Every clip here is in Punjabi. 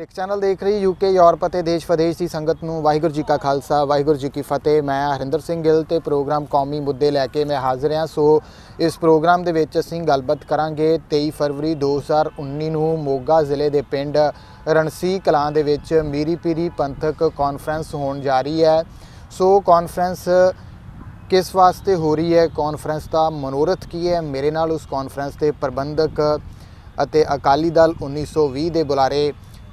सिख चैनल देख रही यूके यूरोप ਅਤੇ देश विदेश की संगत ਨੂੰ ਵਾਹਿਗੁਰੂ जी का खालसा वाहिगुरू जी की फतेह। मैं हरिंदर सिंह ਗਿੱਲ ਤੇ प्रोग्राम कौमी मुद्दे लैके मैं हाजिर हाँ। सो इस प्रोग्राम ਦੇ ਵਿੱਚ ਅਸੀਂ ਗੱਲਬਾਤ ਕਰਾਂਗੇ 23 फरवरी 2019 ਨੂੰ ਮੋਗਾ ਜ਼ਿਲ੍ਹੇ ਦੇ ਪਿੰਡ ਰਣਸੀ ਕਲਾਂ ਦੇ ਵਿੱਚ ਮੀਰੀ ਪੀਰੀ ਪੰਥਕ ਕੌਨਫਰੰਸ ਹੋਣ ਜਾ ਰਹੀ ਹੈ। ਸੋ ਕੌਨਫਰੰਸ किस वास्ते हो रही है, कॉन्फ्रेंस का मनोरथ की है। मेरे नाल उस कॉन्फ्रेंस के प्रबंधक ਅਤੇ अकाली दल 1920 के बुलारे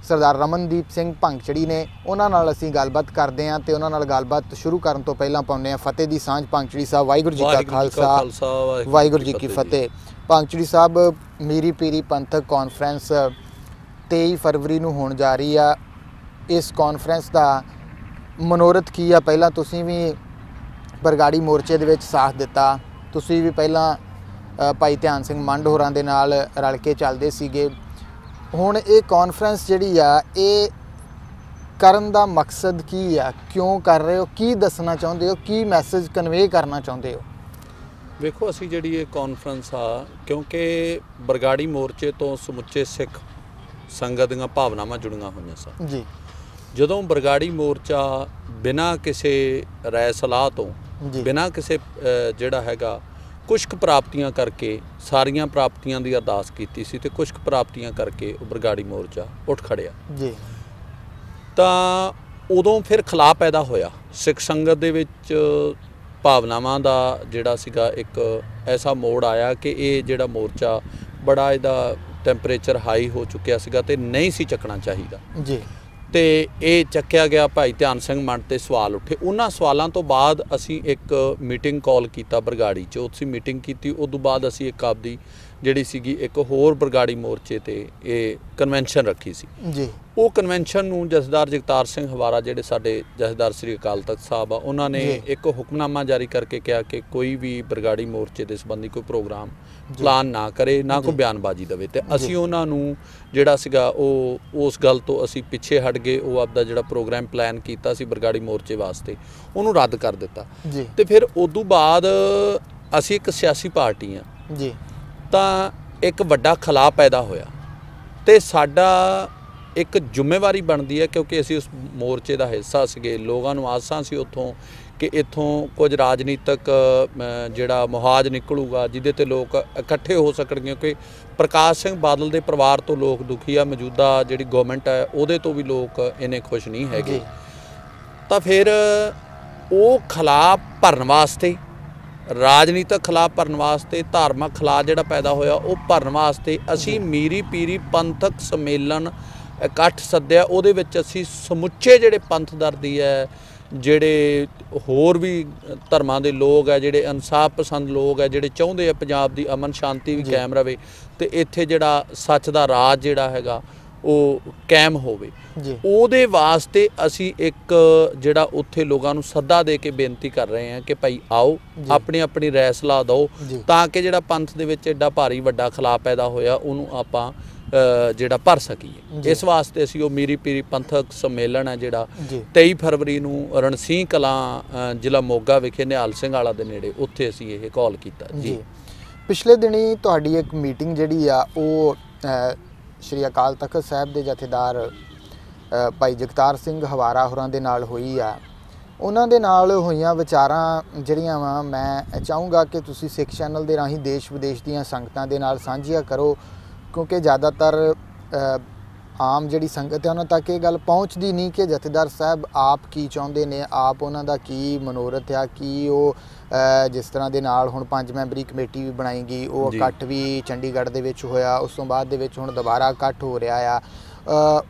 सरदार रमनदीप सिंह भंगचड़ी ने, उन्हां नाल असीं गलबात करते हैं। तो उन्हां नाल गलबात शुरू करन तो पहलां पाउंदे हैं फतेह दी सांझ। भंगचड़ी साहब वाहिगुरू जी का खालसा वाहिगुरू जी की फतेह। भंगचड़ी साहब, मीरी पीरी पंथक कॉन्फ्रेंस 23 फरवरी नूं होण जा रही है। इस कॉन्फ्रेंस का मनोरथ की है? पहलां तुसीं भी बरगाड़ी मोर्चे दे विच साथ दिता, तुसीं भी पहलां भाई ध्यान सिंह मंड होरां दे नाल रल के चलदे सीगे। हुण ये कॉन्फ्रेंस जिहड़ी आ ये करन दा मकसद की आ, क्यों कर रहे हो, की दसना चाहुंदे हो, की मैसेज कन्वे करना चाहुंदे हो? वेखो, असीं जिहड़ी ये कॉन्फ्रेंस आ, क्योंकि बरगाड़ी मोर्चे तो समुचे सिख संगत दीआं भावनावां जुड़ीआं होईआं सन जी। जदों बरगाड़ी मोर्चा बिना किसी राय सलाह तो बिना किसी जिहड़ा हैगा कुछ प्राप्तियां करके सारियां प्राप्तियां दी अरदास कीती सी ते कुछ प्राप्तियां करके बरगाड़ी मोर्चा उठ खड़िया जी। तां उदों फिर खला पैदा होया सिख संगत दे विच, भावनावां दा जिहड़ा सीगा एक ऐसा मोड़ आया कि ये जिहड़ा मोर्चा बड़ा इहदा टैंपरेचर हाई हो चुकिया सीगा ते नहीं सी चकना चाहिदा जी। तो ये चक्या गया। भाई ध्यान सिंह मंड ते सवाल उठे। उन्हां सवालों तो बाद असी एक मीटिंग कॉल किया बरगाड़ी च, उत्थे मीटिंग की। उस तो बाद असी एक आपदी जिहड़ी सीगी एक होर बरगाड़ी मोर्चे ते ये कन्वेंशन रखी सी जी। वो कन्वेंशन नूं जथेदार जगतार सिंह हवारा जिहड़े साडे जथेदार श्री अकाल तख्त साहब आ, उन्होंने एक हुक्मनामा जारी करके कहा कि कोई भी बरगाड़ी मोर्चे के संबंधी कोई प्रोग्राम प्लान ना करे, ना कोई बयानबाजी देवे। तो असी उन्हां नूं जिहड़ा सीगा उस गल तो असी पिछे हट गए। वो आपदा जिहड़ा प्रोग्राम प्लान कीता सी बरगाड़ी मोर्चे वास्ते उन्होंने रद्द कर दिता। तो फिर उदों बाद असी एक सियासी पार्टी हाँ जी, तां एक वड्डा खला पैदा होया ते साडा एक जिम्मेवारी बनती है, क्योंकि असी उस मोर्चे का हिस्सा सीगे। लोगों नूं आसां सी उत्थों कि इत्थों कुछ राजनीतिक जिहड़ा मुहाज निकलूगा जिहदे ते लोग इकट्ठे हो सकणगे, क्योंकि प्रकाश सिंह बादल के परिवार तो लोग दुखी आ, मौजूदा जिहड़ी गवर्नमेंट है उहदे तो भी लोग इन्ने खुश नहीं हैगे। तो फिर वो खला भरन वास्ते, राजनीतिक खिलाफ भरन वास्ते, धार्मिक खिलाफ जिहड़ा पैदा होया वो भरन वास्ते असी मीरी पीरी पंथक सम्मेलन इकट्ठ सद्दिया। उहदे विच असी समुचे जिहड़े पंथ दर्दी है, जिहड़े होर भी धर्मां दे लोग है, जिहड़े इंसाफ पसंद लोग है, जिहड़े चाहुंदे आ पंजाब दी अमन शांति भी कायम रहे ते इत्थे जिहड़ा सच दा राज जिहड़ा हैगा वो कायम होवे, ਉਹਦੇ वास्ते असी एक जिहड़ा उत्थे लोगों नूं सद्दा दे के बेनती कर रहे हैं कि भाई आओ अपनी अपनी राय सलाह दो, ताकि जिहड़ा पंथ दे विच एडा भारी वड्डा खिलाफ पैदा होया उहनूं आपां जिहड़ा भर सकीए। इस वास्ते असी वो मीरी पीरी पंथक सम्मेलन है जिहड़ा 23 फरवरी नूं रणसी कलां जिला मोगा विखे निहाल सिंह वाला दे नेड़े उत्थे असी ये कॉल कीता जी। पिछले दिनी तुहाडी एक मीटिंग जिहड़ी आ वो श्री अकाल तख्त साहब के जथेदार भाई जगतार सिंह हवारा होरां दे नाल होई आ। उन्हां दे नाल होईआं विचारां जिहड़ियां वा मैं चाहूँगा कि तुसीं सिख चैनल दे राहीं देश विदेश दीआं संगतां दे नाल सांझियां करो, क्योंकि ज़्यादातर आम जिहड़ी संगत है उन्हां तक ये गल पहुँचदी नहीं कि जथेदार साहब आप की चाहुंदे ने, आप उन्हां दा की मनोरथ आ, की वो जिस तरह दे नाल हुण 5 मैंबरी कमेटी भी बनाई गई, वो इकट्ठ भी चंडीगढ़ दे विच होया, उस तो बाद दे विच हुण दोबारा इकट्ठ हो रहा आ।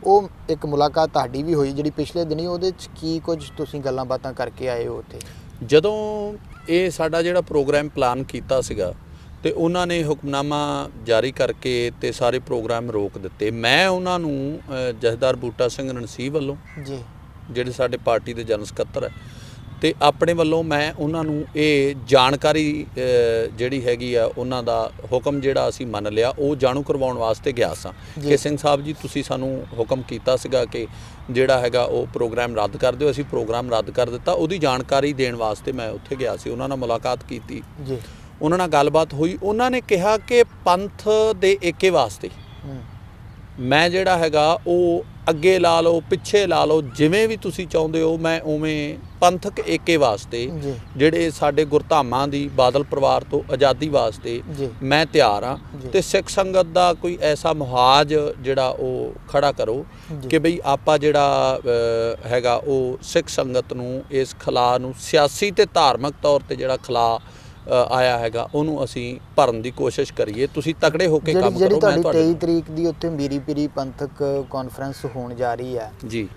वो एक मुलाकात तुहाडी भी होई जिहड़ी पिछले दिनी, उहदे च की कुछ तुसीं गल्लां बातां करके आए हो उत्थे? जदों ये साडा जिहड़ा प्रोग्राम प्लान कीता सीगा ते उन्हां ने हुक्मनामा जारी करके ते सारे प्रोग्राम रोक दिते। मैं उन्हां नूं जथेदार बूटा सिंह रणसी वल्लों जी, जिहड़े साडे पार्टी दे जनरल सकत्तर है, ते अपने वल्लों मैं उन्हां नूं ये जानकारी जिहड़ी हैगी आ उन्हां दा हुक्म जिहड़ा असीं मन लिया वो जाणू करवाउण वास्ते गया सां कि सिंह साहब जी तुसीं सानूं हुक्म कीता सीगा कि जिहड़ा हैगा वो प्रोग्राम रद्द कर दिओ। असीं प्रोग्राम रद्द कर दिता। उहदी जानकारी देण वास्ते मैं उत्थे गया सी, उन्हां नाल मुलाकात कीती जी, उन्हां नाल गलबात होई। उन्हां ने कहा कि पंथ दे एके वास्ते मैं जिहड़ा हैगा वो ਅੱਗੇ ਲਾ ਲਓ ਪਿੱਛੇ ਲਾ ਲਓ ਜਿਵੇਂ ਵੀ ਤੁਸੀਂ ਚਾਹੁੰਦੇ ਹੋ ਮੈਂ ਉਵੇਂ ਪੰਥਕ ਏਕੇ ਵਾਸਤੇ ਜਿਹੜੇ ਸਾਡੇ ਗੁਰਧਾਮਾਂ ਦੀ ਬਾਦਲ ਪਰਿਵਾਰ ਤੋਂ ਆਜ਼ਾਦੀ ਵਾਸਤੇ ਮੈਂ ਤਿਆਰ ਹਾਂ ਤੇ ਸਿੱਖ ਸੰਗਤ ਦਾ ਕੋਈ ਐਸਾ ਮੁਹਾਜ ਜਿਹੜਾ ਉਹ ਖੜਾ ਕਰੋ ਕਿ ਬਈ ਆਪਾਂ ਜਿਹੜਾ ਹੈਗਾ ਉਹ ਸਿੱਖ ਸੰਗਤ ਨੂੰ ਇਸ ਖਲਾ ਨੂੰ ਸਿਆਸੀ ਤੇ ਧਾਰਮਿਕ ਤੌਰ ਤੇ ਜਿਹੜਾ ਖਲਾ ਆਇਆ ਹੈਗਾ ਉਹਨੂੰ ਅਸੀਂ ਭਰਨ ਦੀ ਕੋਸ਼ਿਸ਼ ਕਰੀਏ। ਤੁਸੀਂ ਤਕੜੇ ਹੋ ਕੇ ਕੰਮ ਕਰੋ। ਮੈਂ ਤੁਹਾਡੀ 23 ਤਰੀਕ ਦੀ ਉੱਥੇ ਮੀਰੀ ਪੀਰੀ ਪੰਥਕ ਕਾਨਫਰੰਸ ਹੋਣ ਜਾ ਰਹੀ ਹੈ ਜੀ,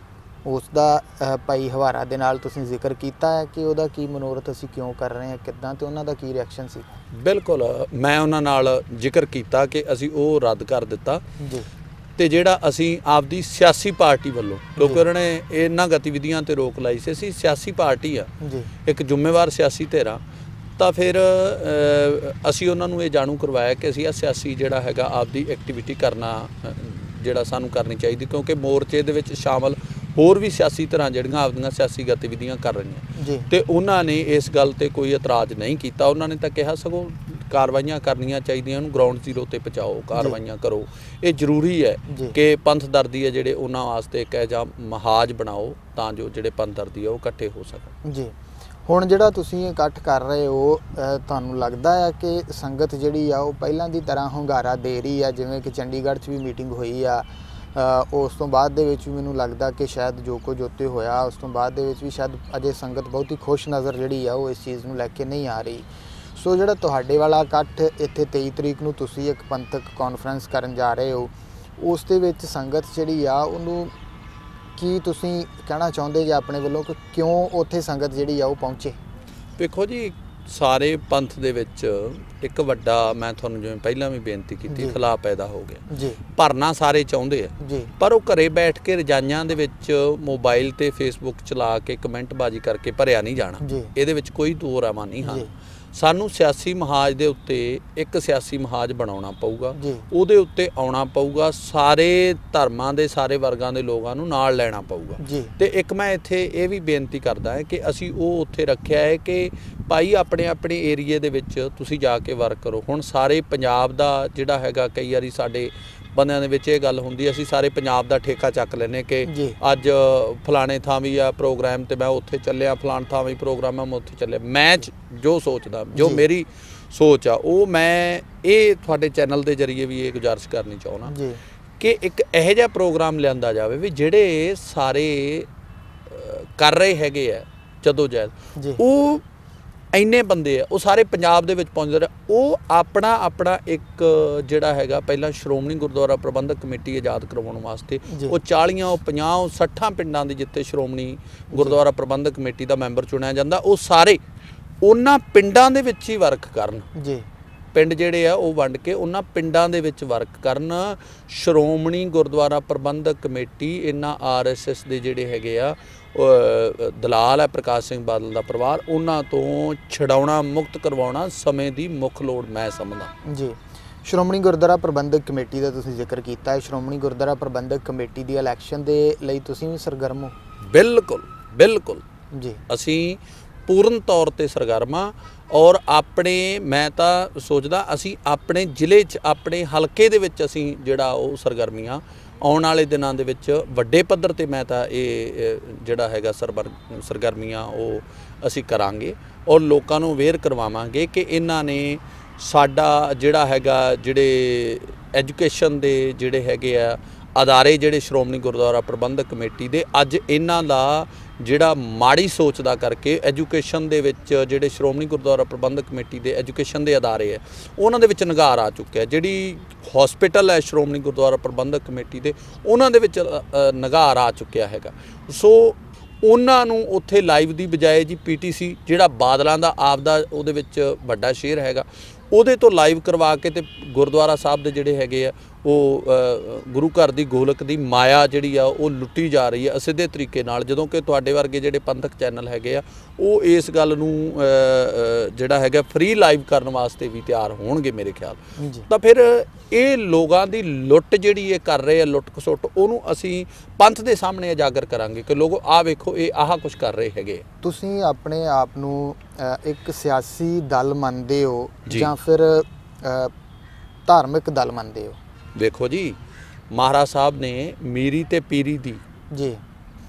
ਉਸ ਦਾ ਭਾਈ ਹਵਾਰਾ ਦੇ ਨਾਲ ਤੁਸੀਂ ਜ਼ਿਕਰ ਕੀਤਾ ਹੈ ਕਿ ਉਹਦਾ ਕੀ ਮਨੋਰਥ ਅਸੀਂ ਕਿਉਂ ਕਰ ਰਹੇ ਹਾਂ ਕਿੱਦਾਂ ਤੇ ਉਹਨਾਂ ਦਾ ਕੀ ਰਿਐਕਸ਼ਨ ਸੀ? ਬਿਲਕੁਲ, ਮੈਂ ਉਹਨਾਂ ਨਾਲ ਜ਼ਿਕਰ ਕੀਤਾ ਕਿ ਅਸੀਂ ਉਹ ਰੱਦ ਕਰ ਦਿੱਤਾ ਜੀ ਤੇ ਜਿਹੜਾ ਅਸੀਂ ਆਪਦੀ ਸਿਆਸੀ ਪਾਰਟੀ ਵੱਲੋਂ ਕਿਉਂਕਿ ਉਹਨਾਂ ਨੇ ਇਹਨਾਂ ਗਤੀਵਿਧੀਆਂ ਤੇ ਰੋਕ ਲਾਈ ਸੀ, ਅਸੀਂ ਸਿਆਸੀ ਪਾਰਟੀ ਆ ਜੀ ਇੱਕ ਜ਼ਿੰਮੇਵਾਰ ਸਿਆਸੀ ਧਿਰ ਤਾਂ ਫਿਰ ਅਸੀਂ ਉਹਨਾਂ ਨੂੰ ਇਹ ਜਾਣੂ ਕਰਵਾਇਆ ਕਿ ਅਸੀਂ ਆ ਸਿਆਸੀ ਜਿਹੜਾ ਹੈਗਾ ਆਪਦੀ ਐਕਟੀਵਿਟੀ ਕਰਨਾ ਜਿਹੜਾ ਸਾਨੂੰ ਕਰਨੀ ਚਾਹੀਦੀ ਕਿਉਂਕਿ ਮੋਰਚੇ ਦੇ ਵਿੱਚ ਸ਼ਾਮਲ ਹੋਰ ਵੀ ਸਿਆਸੀ ਧਿਰਾਂ ਜਿਹੜੀਆਂ ਆਪਦੀਆਂ ਸਿਆਸੀ ਗਤੀਵਿਧੀਆਂ ਕਰ ਰਹੀਆਂ ਤੇ ਉਹਨਾਂ ਨੇ ਇਸ ਗੱਲ ਤੇ ਕੋਈ ਇਤਰਾਜ਼ ਨਹੀਂ ਕੀਤਾ। ਉਹਨਾਂ ਨੇ ਤਾਂ ਕਿਹਾ ਸਗੋਂ ਕਾਰਵਾਈਆਂ ਕਰਨੀਆਂ ਚਾਹੀਦੀਆਂ, ਉਹਨੂੰ ਗਰਾਊਂਡ ਜ਼ੀਰੋ ਤੇ ਪਹੁੰਚਾਓ, ਕਾਰਵਾਈਆਂ ਕਰੋ। ਇਹ ਜ਼ਰੂਰੀ ਹੈ ਕਿ ਪੰਥ ਦਰਦੀ ਹੈ ਜਿਹੜੇ ਉਹਨਾਂ ਵਾਸਤੇ ਇੱਕ ਜਾਂ ਮਹਾਜ ਬਣਾਓ ਤਾਂ ਜੋ ਜਿਹੜੇ ਪੰਥ ਦਰਦੀ ਆ ਉਹ ਇਕੱਠੇ ਹੋ ਸਕਣ। ਜੀ ਹੁਣ ਜਿਹੜਾ ਤੁਸੀਂ ਇਕੱਠ ਕਰ ਰਹੇ ਹੋ ਤੁਹਾਨੂੰ ਲੱਗਦਾ ਹੈ ਕਿ ਸੰਗਤ ਜਿਹੜੀ ਆ ਉਹ ਪਹਿਲਾਂ ਦੀ ਤਰ੍ਹਾਂ ਹੁੰਗਾਰਾ ਦੇ ਰਹੀ ਆ? ਜਿਵੇਂ ਕਿ ਚੰਡੀਗੜ੍ਹ 'ਚ ਵੀ ਮੀਟਿੰਗ ਹੋਈ ਆ ਉਸ ਤੋਂ ਬਾਅਦ ਦੇ ਵਿੱਚ ਵੀ ਮੈਨੂੰ ਲੱਗਦਾ ਕਿ ਸ਼ਾਇਦ ਜੋ ਕੁਝ ਉੱਤੇ ਹੋਇਆ ਉਸ ਤੋਂ ਬਾਅਦ ਦੇ ਵਿੱਚ ਵੀ ਸ਼ਾਇਦ ਅਜੇ ਸੰਗਤ ਬਹੁਤ ਹੀ ਖੁਸ਼ ਨਜ਼ਰ ਜਿਹੜੀ ਆ ਉਹ ਇਸ ਚੀਜ਼ ਨੂੰ ਲੈ ਕੇ ਨਹੀਂ ਆ ਰਹੀ। ਸੋ ਜਿਹੜਾ ਤੁਹਾਡੇ ਵਾਲਾ ਇਕੱਠ ਇੱਥੇ 23 ਤਰੀਕ ਨੂੰ ਤੁਸੀਂ ਇੱਕ ਪੰਥਕ ਕਾਨਫਰੰਸ ਕਰਨ ਜਾ ਰਹੇ ਹੋ ਉਸ ਦੇ ਵਿੱਚ ਸੰਗਤ ਜਿਹੜੀ ਆ ਉਹਨੂੰ ਕੀ ਤੁਸੀਂ ਕਹਿਣਾ ਚਾਹੁੰਦੇ ਜੇ ਆਪਣੇ ਵੱਲੋਂ ਕਿ ਕਿਉਂ ਉੱਥੇ ਸੰਗਤ ਜਿਹੜੀ ਆ ਉਹ ਪਹੁੰਚੇ? ਵੇਖੋ ਜੀ, ਸਾਰੇ ਪੰਥ ਦੇ ਵਿੱਚ ਇੱਕ ਵੱਡਾ ਮੈਂ ਤੁਹਾਨੂੰ ਜਿਵੇਂ ਪਹਿਲਾਂ ਵੀ ਬੇਨਤੀ ਕੀਤੀ ਖਲਾ ਪੈਦਾ ਹੋ ਗਿਆ ਜੀ। ਭਰਨਾ ਸਾਰੇ ਚਾਹੁੰਦੇ ਆ ਜੀ ਪਰ ਉਹ ਘਰੇ ਬੈਠ ਕੇ ਰਜਾਈਆਂ ਦੇ ਵਿੱਚ ਮੋਬਾਈਲ ਤੇ ਫੇਸਬੁੱਕ ਚਲਾ ਕੇ ਕਮੈਂਟਬਾਜ਼ੀ ਕਰਕੇ ਭਰਿਆ ਨਹੀਂ ਜਾਣਾ। ਇਹਦੇ ਵਿੱਚ ਕੋਈ ਦੋ ਰਾਵਾਂ ਨਹੀਂ ਹਨ। ਸਾਨੂੰ ਸਿਆਸੀ ਮਹਾਜ ਦੇ ਉੱਤੇ ਇੱਕ ਸਿਆਸੀ ਮਹਾਜ ਬਣਾਉਣਾ ਪਊਗਾ, ਉਹਦੇ ਉੱਤੇ ਆਉਣਾ ਪਊਗਾ, ਸਾਰੇ ਧਰਮਾਂ ਦੇ ਸਾਰੇ ਵਰਗਾਂ ਦੇ ਲੋਕਾਂ ਨੂੰ ਨਾਲ ਲੈਣਾ ਪਊਗਾ। ਤੇ ਇੱਕ ਮੈਂ ਇੱਥੇ ਇਹ ਵੀ ਬੇਨਤੀ ਕਰਦਾ ਹੈ ਕਿ ਅਸੀਂ ਉਹ ਉੱਥੇ ਰੱਖਿਆ ਹੈ ਕਿ ਭਾਈ ਆਪਣੇ ਆਪਣੇ ਏਰੀਏ ਦੇ ਵਿੱਚ ਤੁਸੀਂ ਜਾ ਕੇ ਵਰਕ ਕਰੋ। ਹੁਣ ਸਾਰੇ ਪੰਜਾਬ ਦਾ ਜਿਹੜਾ ਹੈਗਾ ਕਈ ਵਾਰੀ ਸਾਡੇ ਬੰਦਿਆਂ ਦੇ ਵਿੱਚ ਇਹ ਗੱਲ ਹੁੰਦੀ ਅਸੀਂ ਸਾਰੇ ਪੰਜਾਬ ਦਾ ਠੇਕਾ ਚੱਕ ਲੈਂਦੇ ਕਿ ਅੱਜ ਫਲਾਣੇ ਥਾਂ ਵੀ ਆ ਪ੍ਰੋਗਰਾਮ ਤੇ ਮੈਂ ਉੱਥੇ ਚੱਲਿਆ, ਫਲਾਣ ਥਾਂ ਵੀ ਪ੍ਰੋਗਰਾਮ ਆ ਮੈਂ ਉੱਥੇ ਚੱਲਿਆ। ਮੈਂ ਜੋ ਸੋਚਦਾ ਜੋ ਮੇਰੀ ਸੋਚ ਆ ਉਹ ਮੈਂ ਇਹ ਤੁਹਾਡੇ ਚੈਨਲ ਦੇ ਜ਼ਰੀਏ ਵੀ ਇਹ ਗੁਜ਼ਾਰਿਸ਼ ਕਰਨੀ ਚਾਹੁੰਦਾ ਕਿ ਇੱਕ ਇਹੋ ਜਿਹਾ ਪ੍ਰੋਗਰਾਮ ਲਿਆਂਦਾ ਜਾਵੇ ਵੀ ਜਿਹੜੇ ਸਾਰੇ ਕਰ ਰਹੇ ਹੈਗੇ ਆ ਜਦੋਜਹਿਦ ਉਹ ਇੰਨੇ ਬੰਦੇ ਆ ਉਹ ਸਾਰੇ ਪੰਜਾਬ ਦੇ ਵਿੱਚ ਪਹੁੰਚਦੇ ਰਹੇ। ਉਹ ਆਪਣਾ ਆਪਣਾ ਇੱਕ ਜਿਹੜਾ ਹੈਗਾ ਪਹਿਲਾਂ ਸ਼੍ਰੋਮਣੀ ਗੁਰਦੁਆਰਾ ਪ੍ਰਬੰਧਕ ਕਮੇਟੀ ਆਜ਼ਾਦ ਕਰਵਾਉਣ ਵਾਸਤੇ ਉਹ 40 ਉਹ 50 ਉਹ 60 ਪਿੰਡਾਂ ਦੇ ਜਿੱਥੇ ਸ਼੍ਰੋਮਣੀ ਗੁਰਦੁਆਰਾ ਪ੍ਰਬੰਧਕ ਕਮੇਟੀ ਦਾ ਮੈਂਬਰ ਚੁਣਿਆ ਜਾਂਦਾ ਉਹ ਸਾਰੇ ਉਹਨਾਂ ਪਿੰਡਾਂ ਦੇ ਵਿੱਚ ਹੀ ਵਰਕ ਕਰਨ। ਪਿੰਡ ਜਿਹੜੇ ਆ ਉਹ ਵੰਡ ਕੇ ਉਹਨਾਂ ਪਿੰਡਾਂ ਦੇ ਵਿੱਚ ਵਰਕ ਕਰਨ। ਸ਼੍ਰੋਮਣੀ ਗੁਰਦੁਆਰਾ ਪ੍ਰਬੰਧਕ ਕਮੇਟੀ ਇਹਨਾਂ RSS ਦੇ ਜਿਹੜੇ ਹੈਗੇ ਆ ਦਲਾਲ ਹੈ ਪ੍ਰਕਾਸ਼ ਸਿੰਘ ਬਾਦਲ ਦਾ ਪਰਿਵਾਰ ਉਹਨਾਂ ਤੋਂ ਛਡਾਉਣਾ ਮੁਕਤ ਕਰਵਾਉਣਾ ਸਮੇਂ ਦੀ ਮੁੱਖ ਲੋੜ ਮੈਂ ਸਮਝਦਾ ਜੀ। ਸ਼੍ਰੋਮਣੀ ਗੁਰਦੁਆਰਾ ਪ੍ਰਬੰਧਕ ਕਮੇਟੀ ਦਾ ਤੁਸੀਂ ਜ਼ਿਕਰ ਕੀਤਾ ਹੈ। ਸ਼੍ਰੋਮਣੀ ਗੁਰਦੁਆਰਾ ਪ੍ਰਬੰਧਕ ਕਮੇਟੀ ਦੀ ਇਲੈਕਸ਼ਨ ਦੇ ਲਈ ਤੁਸੀਂ ਵੀ ਸਰਗਰਮ ਹੋ? ਬਿਲਕੁਲ ਬਿਲਕੁਲ ਜੀ, ਅਸੀਂ ਪੂਰਨ ਤੌਰ ਤੇ ਸਰਗਰਮ ਹਾਂ ਔਰ ਆਪਣੇ ਮੈਂ ਤਾਂ ਸੋਚਦਾ ਅਸੀਂ ਆਪਣੇ ਜ਼ਿਲ੍ਹੇ 'ਚ ਆਪਣੇ ਹਲਕੇ ਦੇ ਵਿੱਚ ਅਸੀਂ ਜਿਹੜਾ ਉਹ ਸਰਗਰਮੀਆਂ ਆਉਣ ਵਾਲੇ ਦਿਨਾਂ ਦੇ ਵਿੱਚ ਵੱਡੇ ਪੱਧਰ ਤੇ ਮੈਂ ਤਾਂ ਇਹ ਜਿਹੜਾ ਹੈਗਾ ਸਰਗਰਮੀਆਂ ਉਹ ਅਸੀਂ ਕਰਾਂਗੇ ਔਰ ਲੋਕਾਂ ਨੂੰ ਅਵੇਅਰ ਕਰਵਾਵਾਂਗੇ ਕਿ ਇਹਨਾਂ ਨੇ ਸਾਡਾ ਜਿਹੜਾ ਹੈਗਾ ਜਿਹੜੇ ਐਜੂਕੇਸ਼ਨ ਦੇ ਜਿਹੜੇ ਹੈਗੇ ਆ ਅਦਾਰੇ ਜਿਹੜੇ ਸ਼੍ਰੋਮਣੀ ਗੁਰਦੁਆਰਾ ਪ੍ਰਬੰਧਕ ਕਮੇਟੀ ਦੇ ਅੱਜ ਇਹਨਾਂ ਦਾ ਜਿਹੜਾ ਮਾੜੀ ਸੋਚ ਦਾ ਕਰਕੇ ਐਜੂਕੇਸ਼ਨ ਦੇ ਵਿੱਚ ਜਿਹੜੇ ਸ਼੍ਰੋਮਣੀ ਗੁਰਦੁਆਰਾ ਪ੍ਰਬੰਧਕ ਕਮੇਟੀ ਦੇ ਐਜੂਕੇਸ਼ਨ ਦੇ ਅਦਾਰੇ ਹੈ ਉਹਨਾਂ ਦੇ ਵਿੱਚ ਨਿਗਾਰ ਆ ਚੁੱਕਿਆ। ਜਿਹੜੀ ਹਸਪੀਟਲ ਹੈ ਸ਼੍ਰੋਮਣੀ ਗੁਰਦੁਆਰਾ ਪ੍ਰਬੰਧਕ ਕਮੇਟੀ ਦੇ ਉਹਨਾਂ ਦੇ ਵਿੱਚ ਨਿਗਾਰ ਆ ਚੁੱਕਿਆ ਹੈਗਾ। ਸੋ ਉਹਨਾਂ ਨੂੰ ਉੱਥੇ ਲਾਈਵ ਦੀ ਬਜਾਏ ਜੀ PTC ਜਿਹੜਾ ਬਾਦਲਾਂ ਦਾ ਆਪਦਾ ਉਹਦੇ ਵਿੱਚ ਵੱਡਾ ਸ਼ੇਅਰ ਹੈਗਾ ਉਹਦੇ ਤੋਂ ਲਾਈਵ ਕਰਵਾ ਕੇ ਤੇ ਗੁਰਦੁਆਰਾ ਸਾਹਿਬ ਦੇ ਜਿਹੜੇ ਹੈਗੇ ਆ ਉਹ ਗੁਰੂ ਘਰ ਦੀ ਗੋਲਕ ਦੀ ਮਾਇਆ ਜਿਹੜੀ ਆ ਉਹ ਲੁੱਟੀ ਜਾ ਰਹੀ ਹੈ ਅਸਿੱਧੇ ਤਰੀਕੇ ਨਾਲ। ਜਦੋਂ ਕਿ ਤੁਹਾਡੇ ਵਰਗੇ ਜਿਹੜੇ ਪੰਥਕ ਚੈਨਲ ਹੈਗੇ ਆ ਉਹ ਇਸ ਗੱਲ ਨੂੰ ਜਿਹੜਾ ਹੈਗਾ ਫ੍ਰੀ ਲਾਈਵ ਕਰਨ ਵਾਸਤੇ ਵੀ ਤਿਆਰ ਹੋਣਗੇ ਮੇਰੇ ਖਿਆਲ। ਤਾਂ ਫਿਰ ਇਹ ਲੋਕਾਂ ਦੀ ਲੁੱਟ ਜਿਹੜੀ ਇਹ ਕਰ ਰਹੇ ਆ ਲੁੱਟ ਖਸੁੱਟ ਉਹਨੂੰ ਅਸੀਂ ਪੰਥ ਦੇ ਸਾਹਮਣੇ ਉਜਾਗਰ ਕਰਾਂਗੇ ਕਿ ਲੋਗੋ ਆਹ ਵੇਖੋ ਇਹ ਆਹ ਕੁਛ ਕਰ ਰਹੇ ਹੈਗੇ। ਤੁਸੀਂ ਆਪਣੇ ਆਪ ਨੂੰ ਇੱਕ ਸਿਆਸੀ ਦਲ ਮੰਨਦੇ ਹੋ ਜਾਂ ਫਿਰ ਧਾਰਮਿਕ ਦਲ ਮੰਨਦੇ ਹੋ? ਵੇਖੋ ਜੀ ਮਹਾਰਾਜ ਸਾਹਿਬ ਨੇ ਮੀਰੀ ਤੇ ਪੀਰੀ ਦੀ ਜੀ